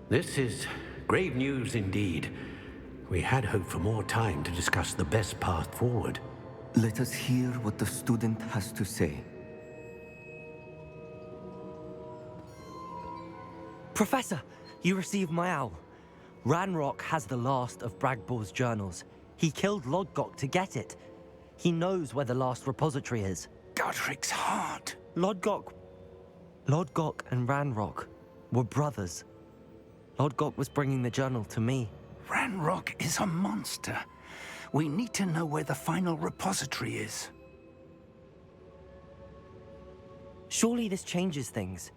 This is grave news indeed. We had hoped for more time to discuss the best path forward. Let us hear what the student has to say. Professor, you received my owl. Ranrock has the last of Bragbor's journals. He killed Lodgok to get it. He knows where the last repository is. Godric's heart. Lodgok and Ranrock were brothers. Lodgok was bringing the journal to me. Ranrock is a monster. We need to know where the final repository is. Surely this changes things.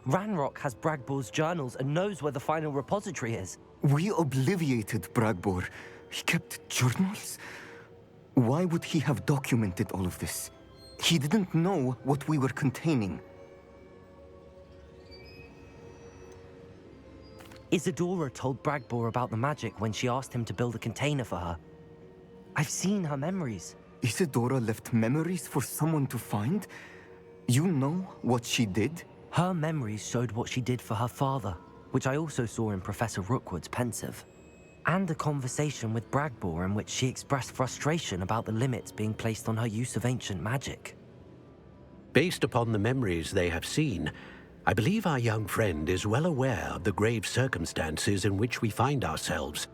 Ranrock has Bragbor's journals and knows where the final repository is. We obliviated Bragbor. He kept journals? Why would he have documented all of this? He didn't know what we were containing. Isadora told Bragbor about the magic when she asked him to build a container for her. I've seen her memories. Isadora left memories for someone to find? You know what she did? Her memories showed what she did for her father, which I also saw in Professor Rookwood's pensive. And a conversation with Bragbor in which she expressed frustration about the limits being placed on her use of ancient magic. Based upon the memories they have seen, I believe our young friend is well aware of the grave circumstances in which we find ourselves.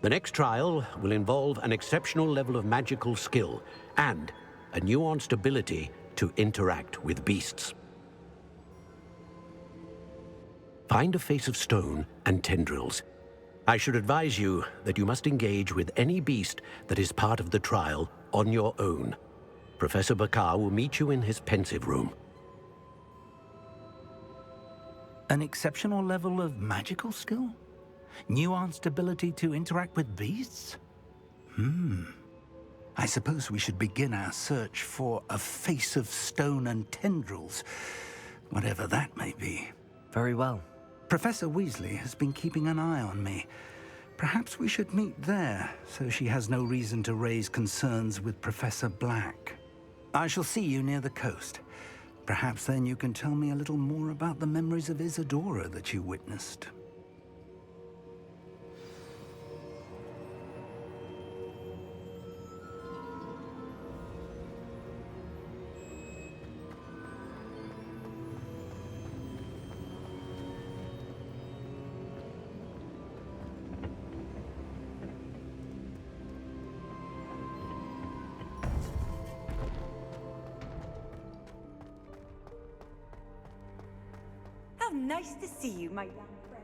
The next trial will involve an exceptional level of magical skill and a nuanced ability to interact with beasts. Find a face of stone and tendrils. I should advise you that you must engage with any beast that is part of the trial on your own. Professor Bakar will meet you in his pensive room. An exceptional level of magical skill? Nuanced ability to interact with beasts? I suppose we should begin our search for a face of stone and tendrils, whatever that may be. Very well. Professor Weasley has been keeping an eye on me. Perhaps we should meet there, so she has no reason to raise concerns with Professor Black. I shall see you near the coast. Perhaps then you can tell me a little more about the memories of Isadora that you witnessed. How nice to see you, my young friend.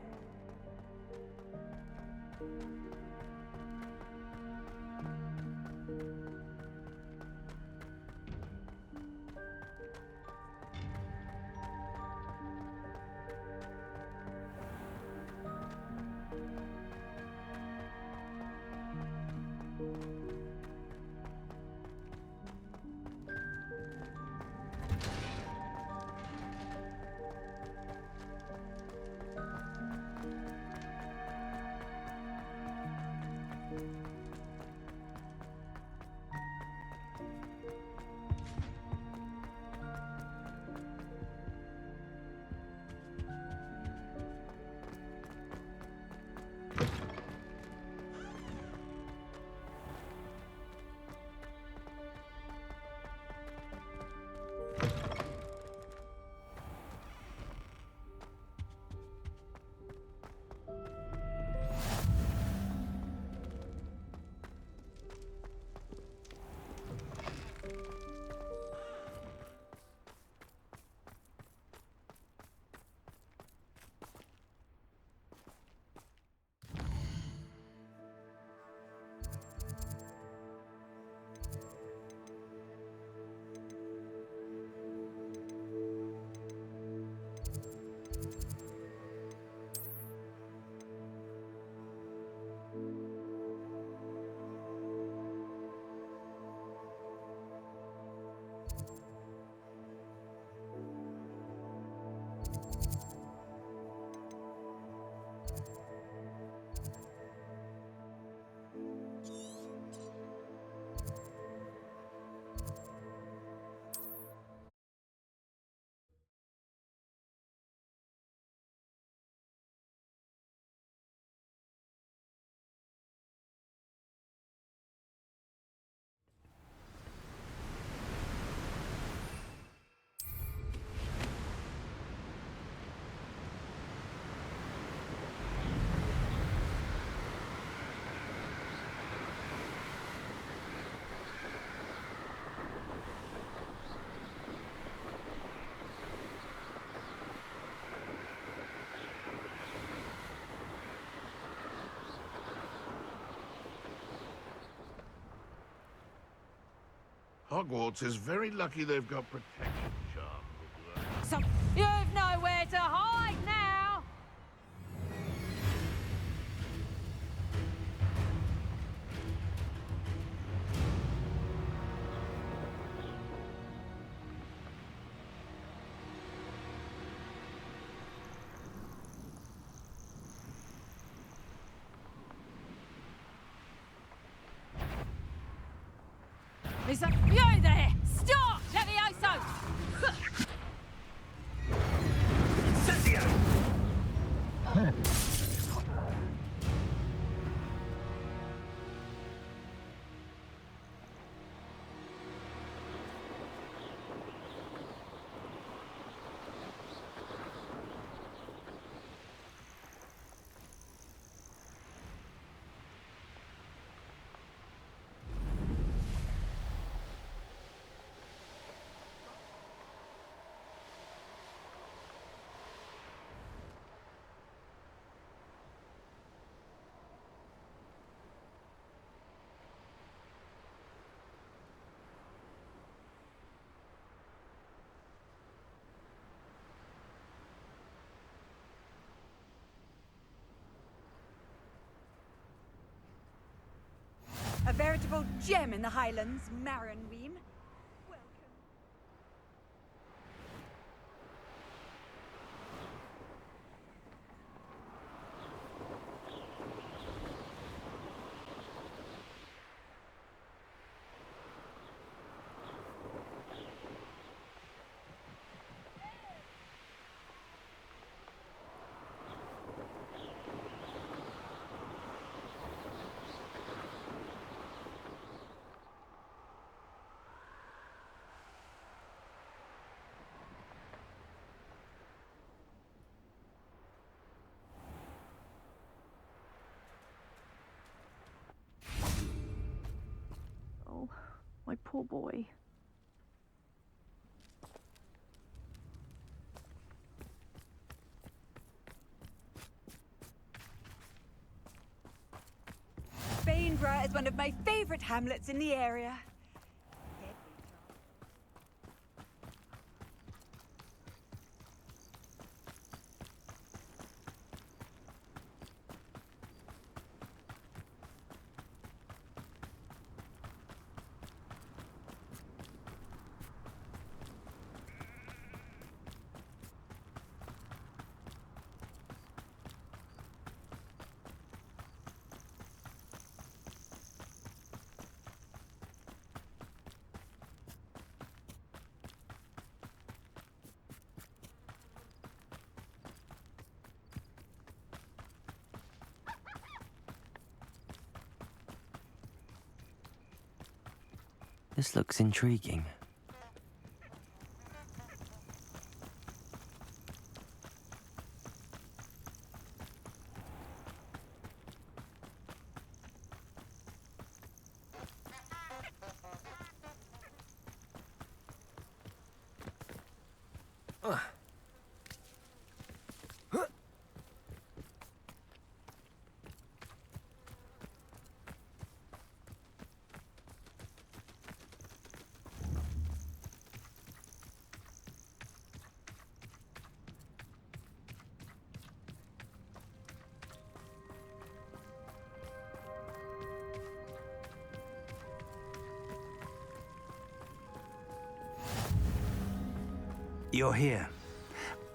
Hogwarts is very lucky they've got protection charms. So, you've nowhere to hide now! Lisa, you there! Stop! Levioso! A veritable gem in the Highlands, Maranweem. Oh, my poor boy. Bainborough is one of my favorite hamlets in the area. This looks intriguing. You're here.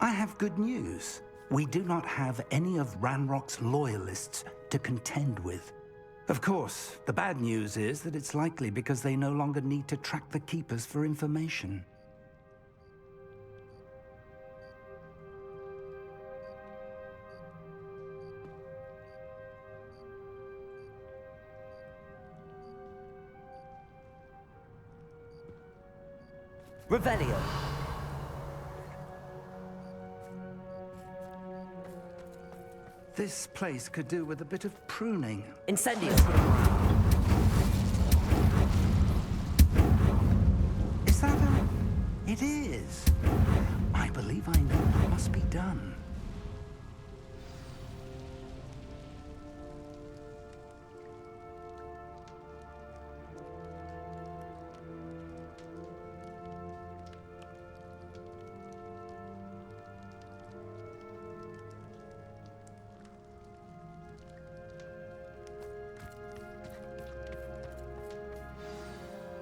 I have good news. We do not have any of Ranrock's loyalists to contend with. Of course, the bad news is that it's likely because they no longer need to track the Keepers for information. Revelio. This place could do with a bit of pruning. Incendio. Is that a... It is. I believe I know what must be done.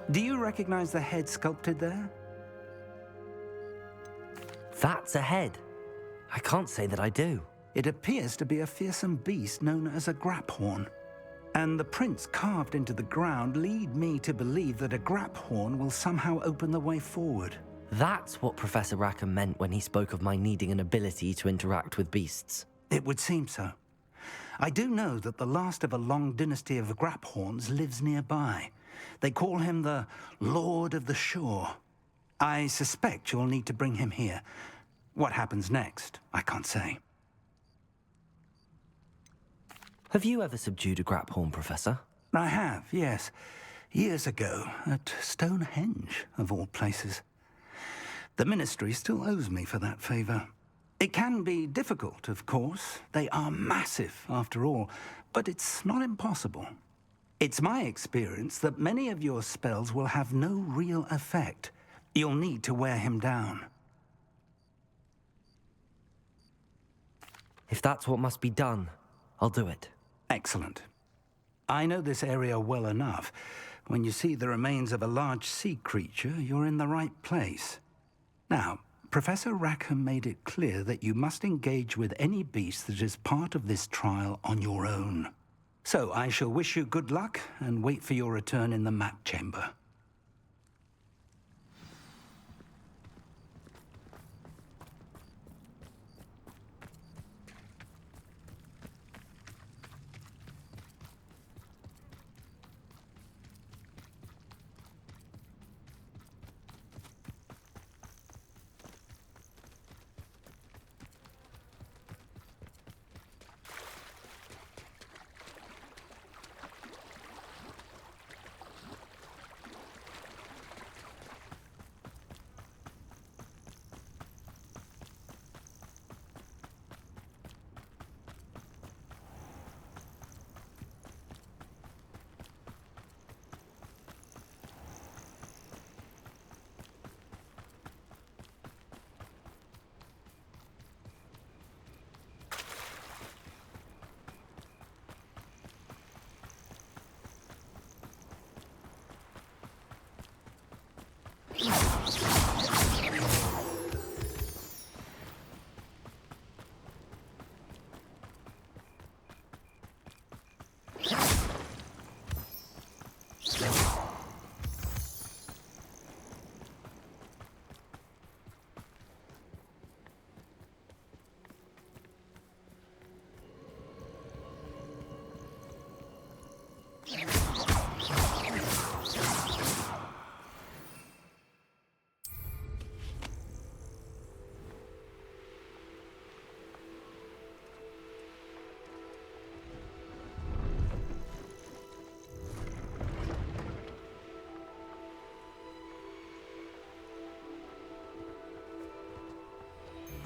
Do you recognize the head sculpted there? That's a head. I can't say that I do. It appears to be a fearsome beast known as a graphorn. And the prints carved into the ground lead me to believe that a graphorn will somehow open the way forward. That's what Professor Rackham meant when he spoke of my needing an ability to interact with beasts. It would seem so. I do know that the last of a long dynasty of graphorns lives nearby. They call him the Lord of the Shore. I suspect you'll need to bring him here. What happens next, I can't say. Have you ever subdued a graphorn, Professor? I have, yes. Years ago, at Stonehenge, of all places. The Ministry still owes me for that favor. It can be difficult, of course. They are massive, after all, but it's not impossible. It's my experience that many of your spells will have no real effect. You'll need to wear him down. If that's what must be done, I'll do it. Excellent. I know this area well enough. When you see the remains of a large sea creature, you're in the right place. Now, Professor Rackham made it clear that you must engage with any beast that is part of this trial on your own. So I shall wish you good luck and wait for your return in the map chamber.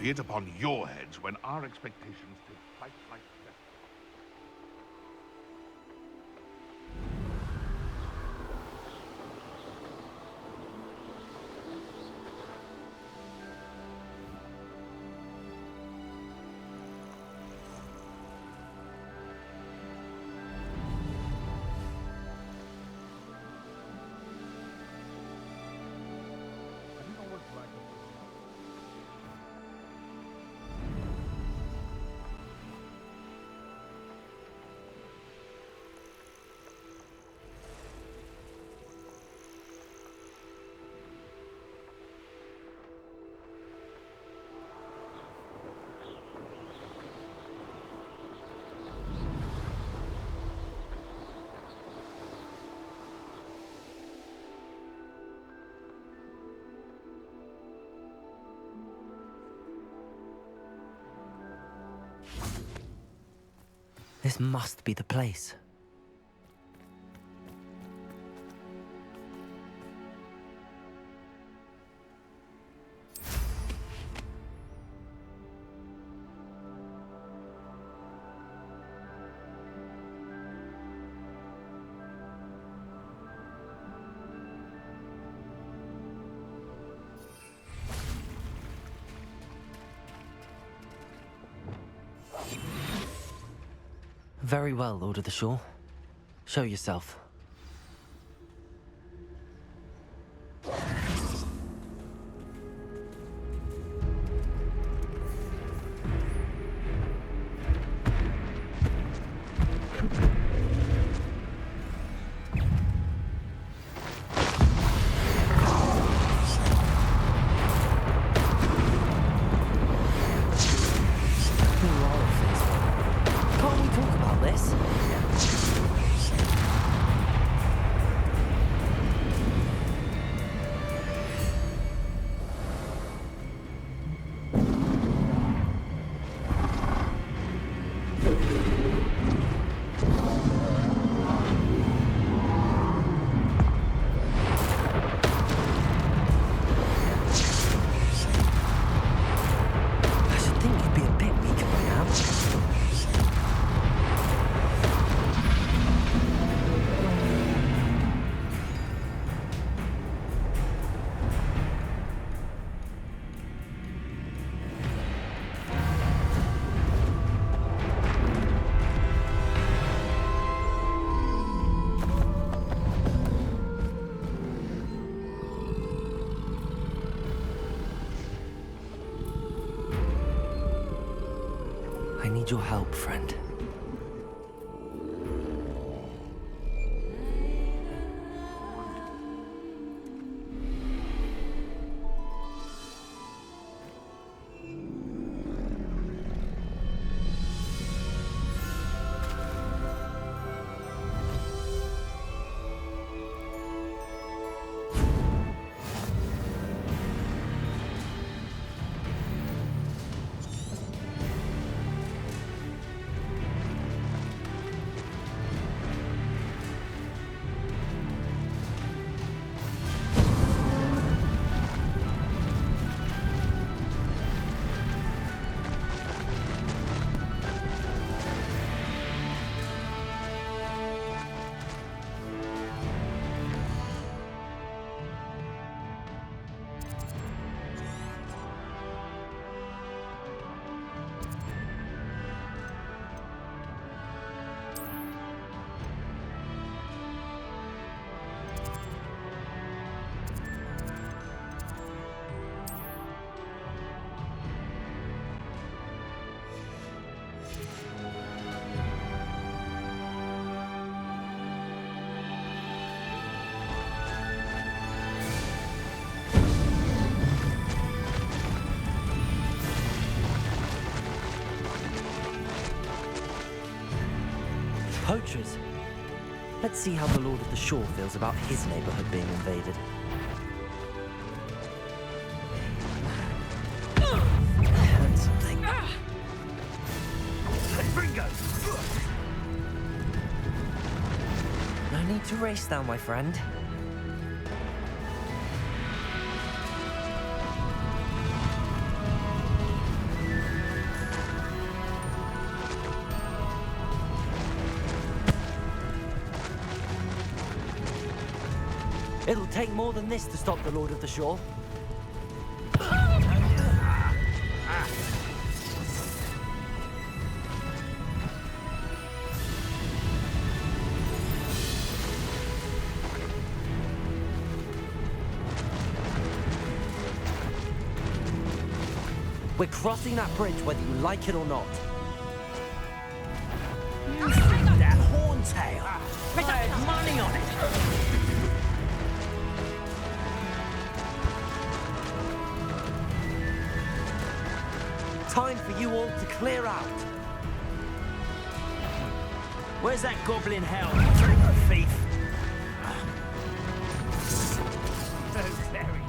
Be it upon your heads when our expectations take flight like that. This must be the place. Very well, Lord of the Shore. Show yourself. need your help, friend. Poachers. Let's see how the Lord of the Shore feels about his neighborhood being invaded. Learn something. No need to race now, my friend. It'll take more than this to stop the Lord of the Shore. We're crossing that bridge whether you like it or not. You think that horntail? I had money on it. Time for you all to clear out. Where's that goblin hell? Thief. Oh, Larry.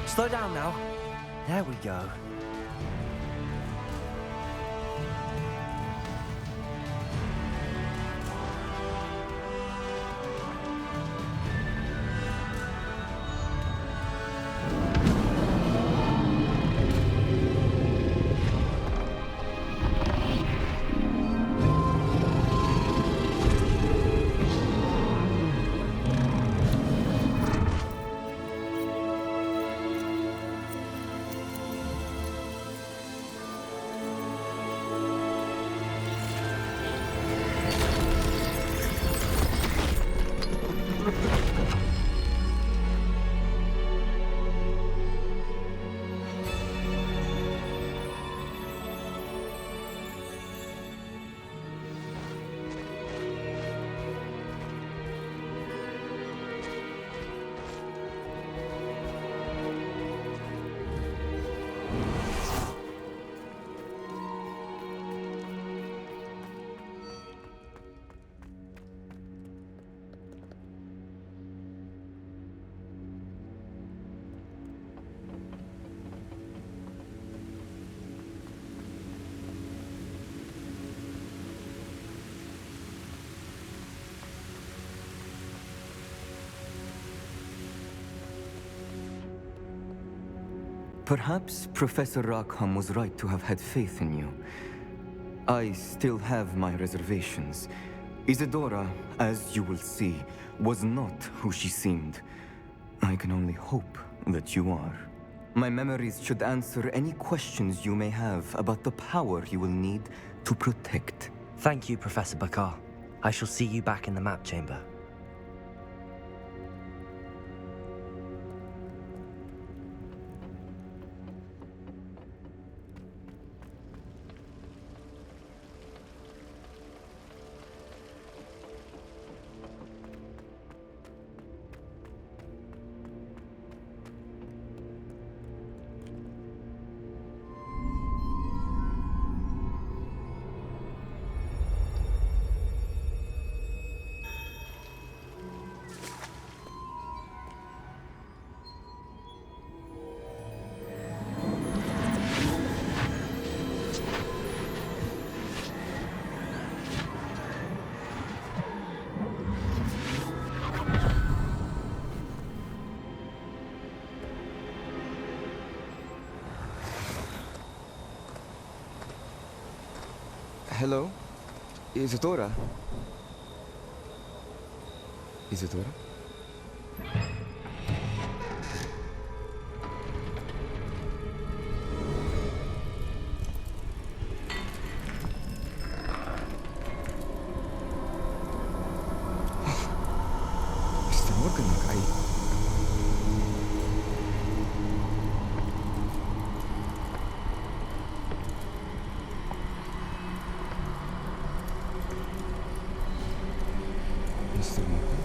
Slow down now. There we go. Perhaps Professor Rackham was right to have had faith in you. I still have my reservations. Isadora, as you will see, was not who she seemed. I can only hope that you are. My memories should answer any questions you may have about the power you will need to protect. Thank you, Professor Bakar. I shall see you back in the map chamber. Hello? Isadora? Isadora? Mr. Morgan, Mr. Morgan?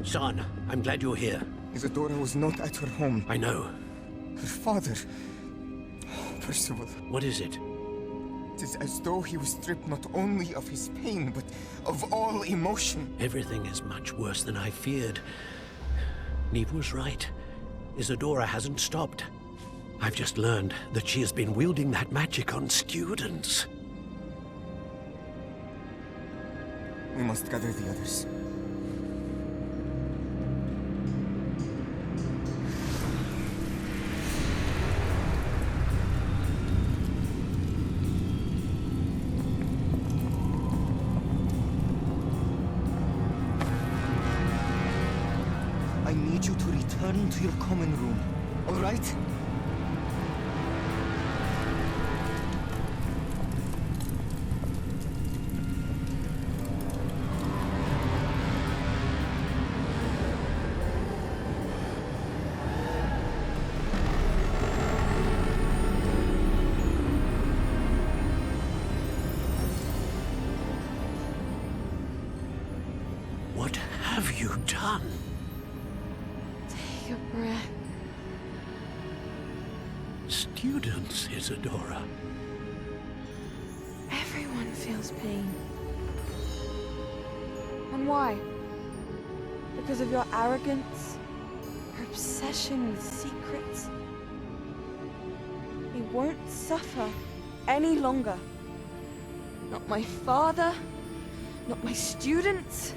Son, I'm glad you're here. Isadora was not at her home. I know. Her father... Percival. What is it? It is as though he was stripped not only of his pain, but of all emotion. Everything is much worse than I feared. Neve was right. Isadora hasn't stopped. I've just learned that she has been wielding that magic on students. We must gather the others. I need you to return to your common room, all right? What have you done? Take a breath. Students, Isadora. Everyone feels pain. And why? Because of your arrogance? Your obsession with secrets? He won't suffer any longer. Not my father, not my students,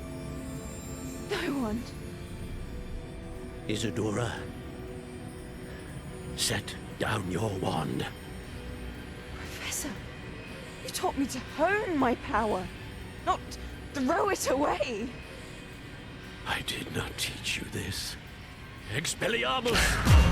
no one. Isadora, set down your wand. Professor, you taught me to hone my power, not throw it away. I did not teach you this. Expelliarmus!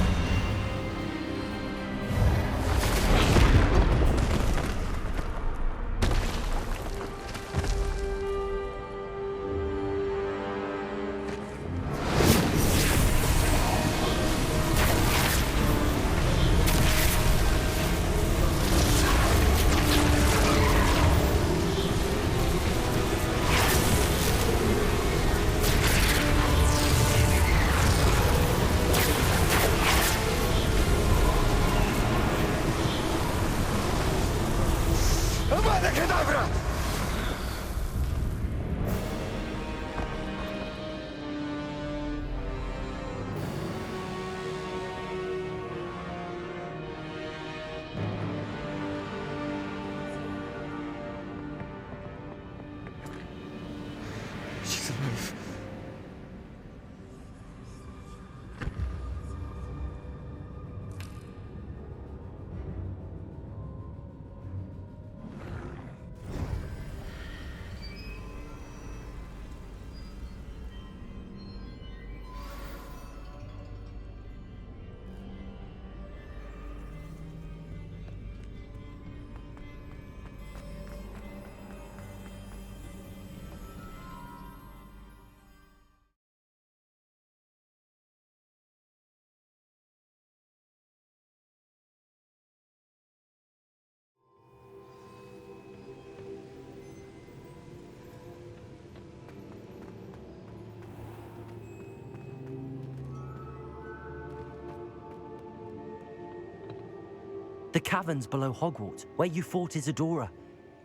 The caverns below Hogwarts, where you fought Isadora.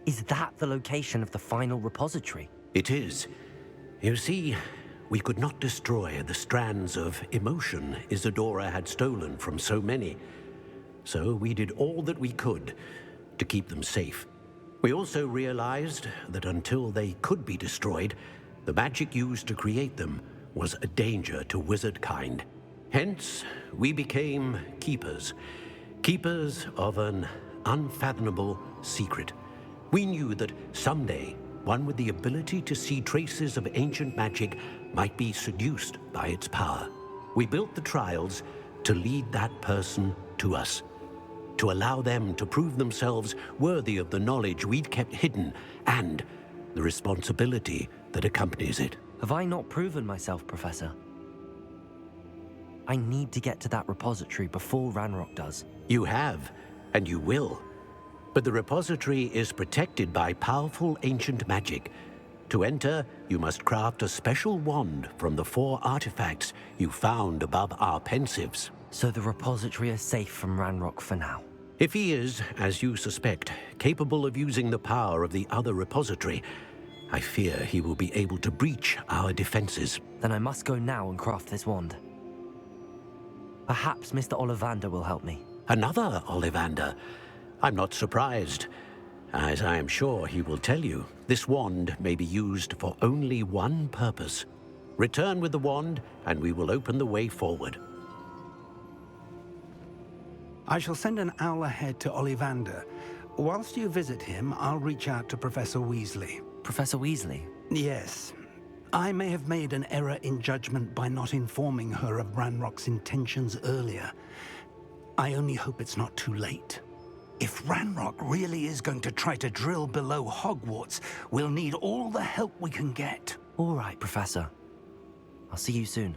Is that the location of the final repository? It is. You see, we could not destroy the strands of emotion Isadora had stolen from so many. So we did all that we could to keep them safe. We also realized that until they could be destroyed, the magic used to create them was a danger to wizard kind. Hence, we became keepers. Keepers of an unfathomable secret. We knew that someday, one with the ability to see traces of ancient magic might be seduced by its power. We built the trials to lead that person to us, to allow them to prove themselves worthy of the knowledge we'd kept hidden and the responsibility that accompanies it. Have I not proven myself, Professor? I need to get to that repository before Ranrock does. You have, and you will. But the repository is protected by powerful ancient magic. To enter, you must craft a special wand from the 4 artifacts you found above our pensives. So the repository is safe from Ranrock for now? If he is, as you suspect, capable of using the power of the other repository, I fear he will be able to breach our defenses. Then I must go now and craft this wand. Perhaps Mr. Ollivander will help me. Another Ollivander? I'm not surprised. As I am sure he will tell you, this wand may be used for only one purpose. Return with the wand, and we will open the way forward. I shall send an owl ahead to Ollivander. Whilst you visit him, I'll reach out to Professor Weasley. Professor Weasley? Yes. I may have made an error in judgment by not informing her of Ranrock's intentions earlier. I only hope it's not too late. If Ranrock really is going to try to drill below Hogwarts, we'll need all the help we can get. All right, Professor. I'll see you soon.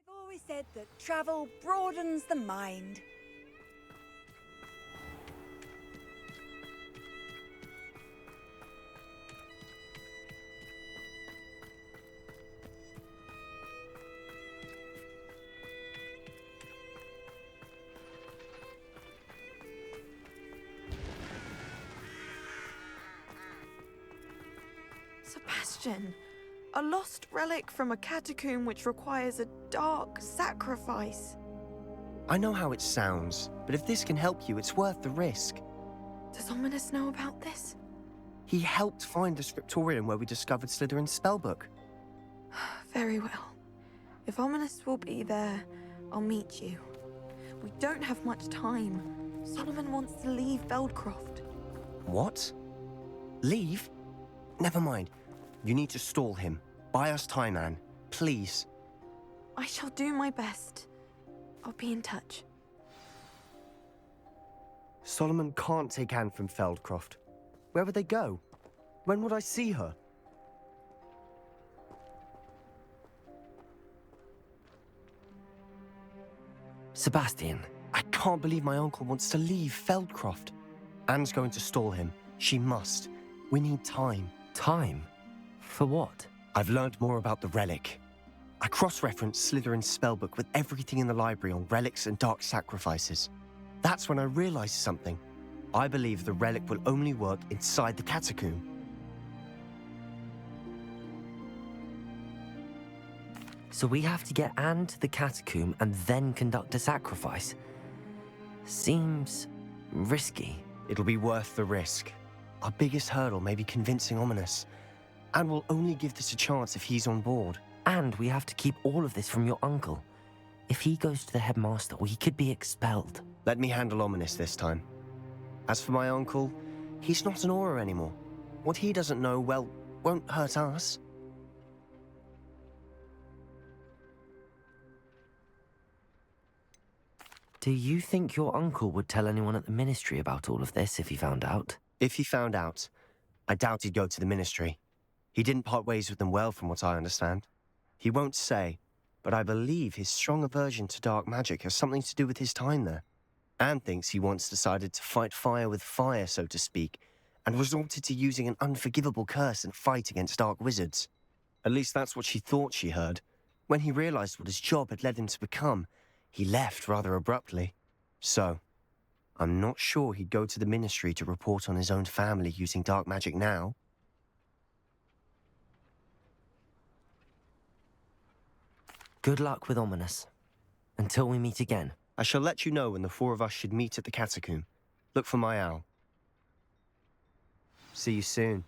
I've always said that travel broadens the mind. Sebastian, a lost relic from a catacomb which requires a dark sacrifice. I know how it sounds, but if this can help you, it's worth the risk. Does Ominous know about this? He helped find the scriptorium where we discovered Slytherin's spellbook. Very well. If Ominous will be there, I'll meet you. We don't have much time. Solomon wants to leave Feldcroft. What? Leave? Never mind. You need to stall him. Buy us time, Anne. Please. I shall do my best. I'll be in touch. Solomon can't take Anne from Feldcroft. Where would they go? When would I see her? Sebastian. I can't believe my uncle wants to leave Feldcroft. Anne's going to stall him. She must. We need time. Time? For what? I've learned more about the relic. I cross-referenced Slytherin's spellbook with everything in the library on relics and dark sacrifices. That's when I realized something. I believe the relic will only work inside the catacomb. So we have to get Anne to the catacomb and then conduct a sacrifice. Seems risky. It'll be worth the risk. Our biggest hurdle may be convincing Ominous. And we'll only give this a chance if he's on board. And we have to keep all of this from your uncle. If he goes to the headmaster, we could be expelled. Let me handle Ominous this time. As for my uncle, he's not an Auror anymore. What he doesn't know, well, won't hurt us. Do you think your uncle would tell anyone at the Ministry about all of this if he found out? If he found out, I doubt he'd go to the Ministry. He didn't part ways with them well, from what I understand. He won't say, but I believe his strong aversion to dark magic has something to do with his time there. Anne thinks he once decided to fight fire with fire, so to speak, and resorted to using an unforgivable curse in fight against dark wizards. At least that's what she thought she heard. When he realized what his job had led him to become, he left rather abruptly. So, I'm not sure he'd go to the Ministry to report on his own family using dark magic now. Good luck with Ominous. Until we meet again. I shall let you know when the four of us should meet at the catacomb. Look for my owl. See you soon.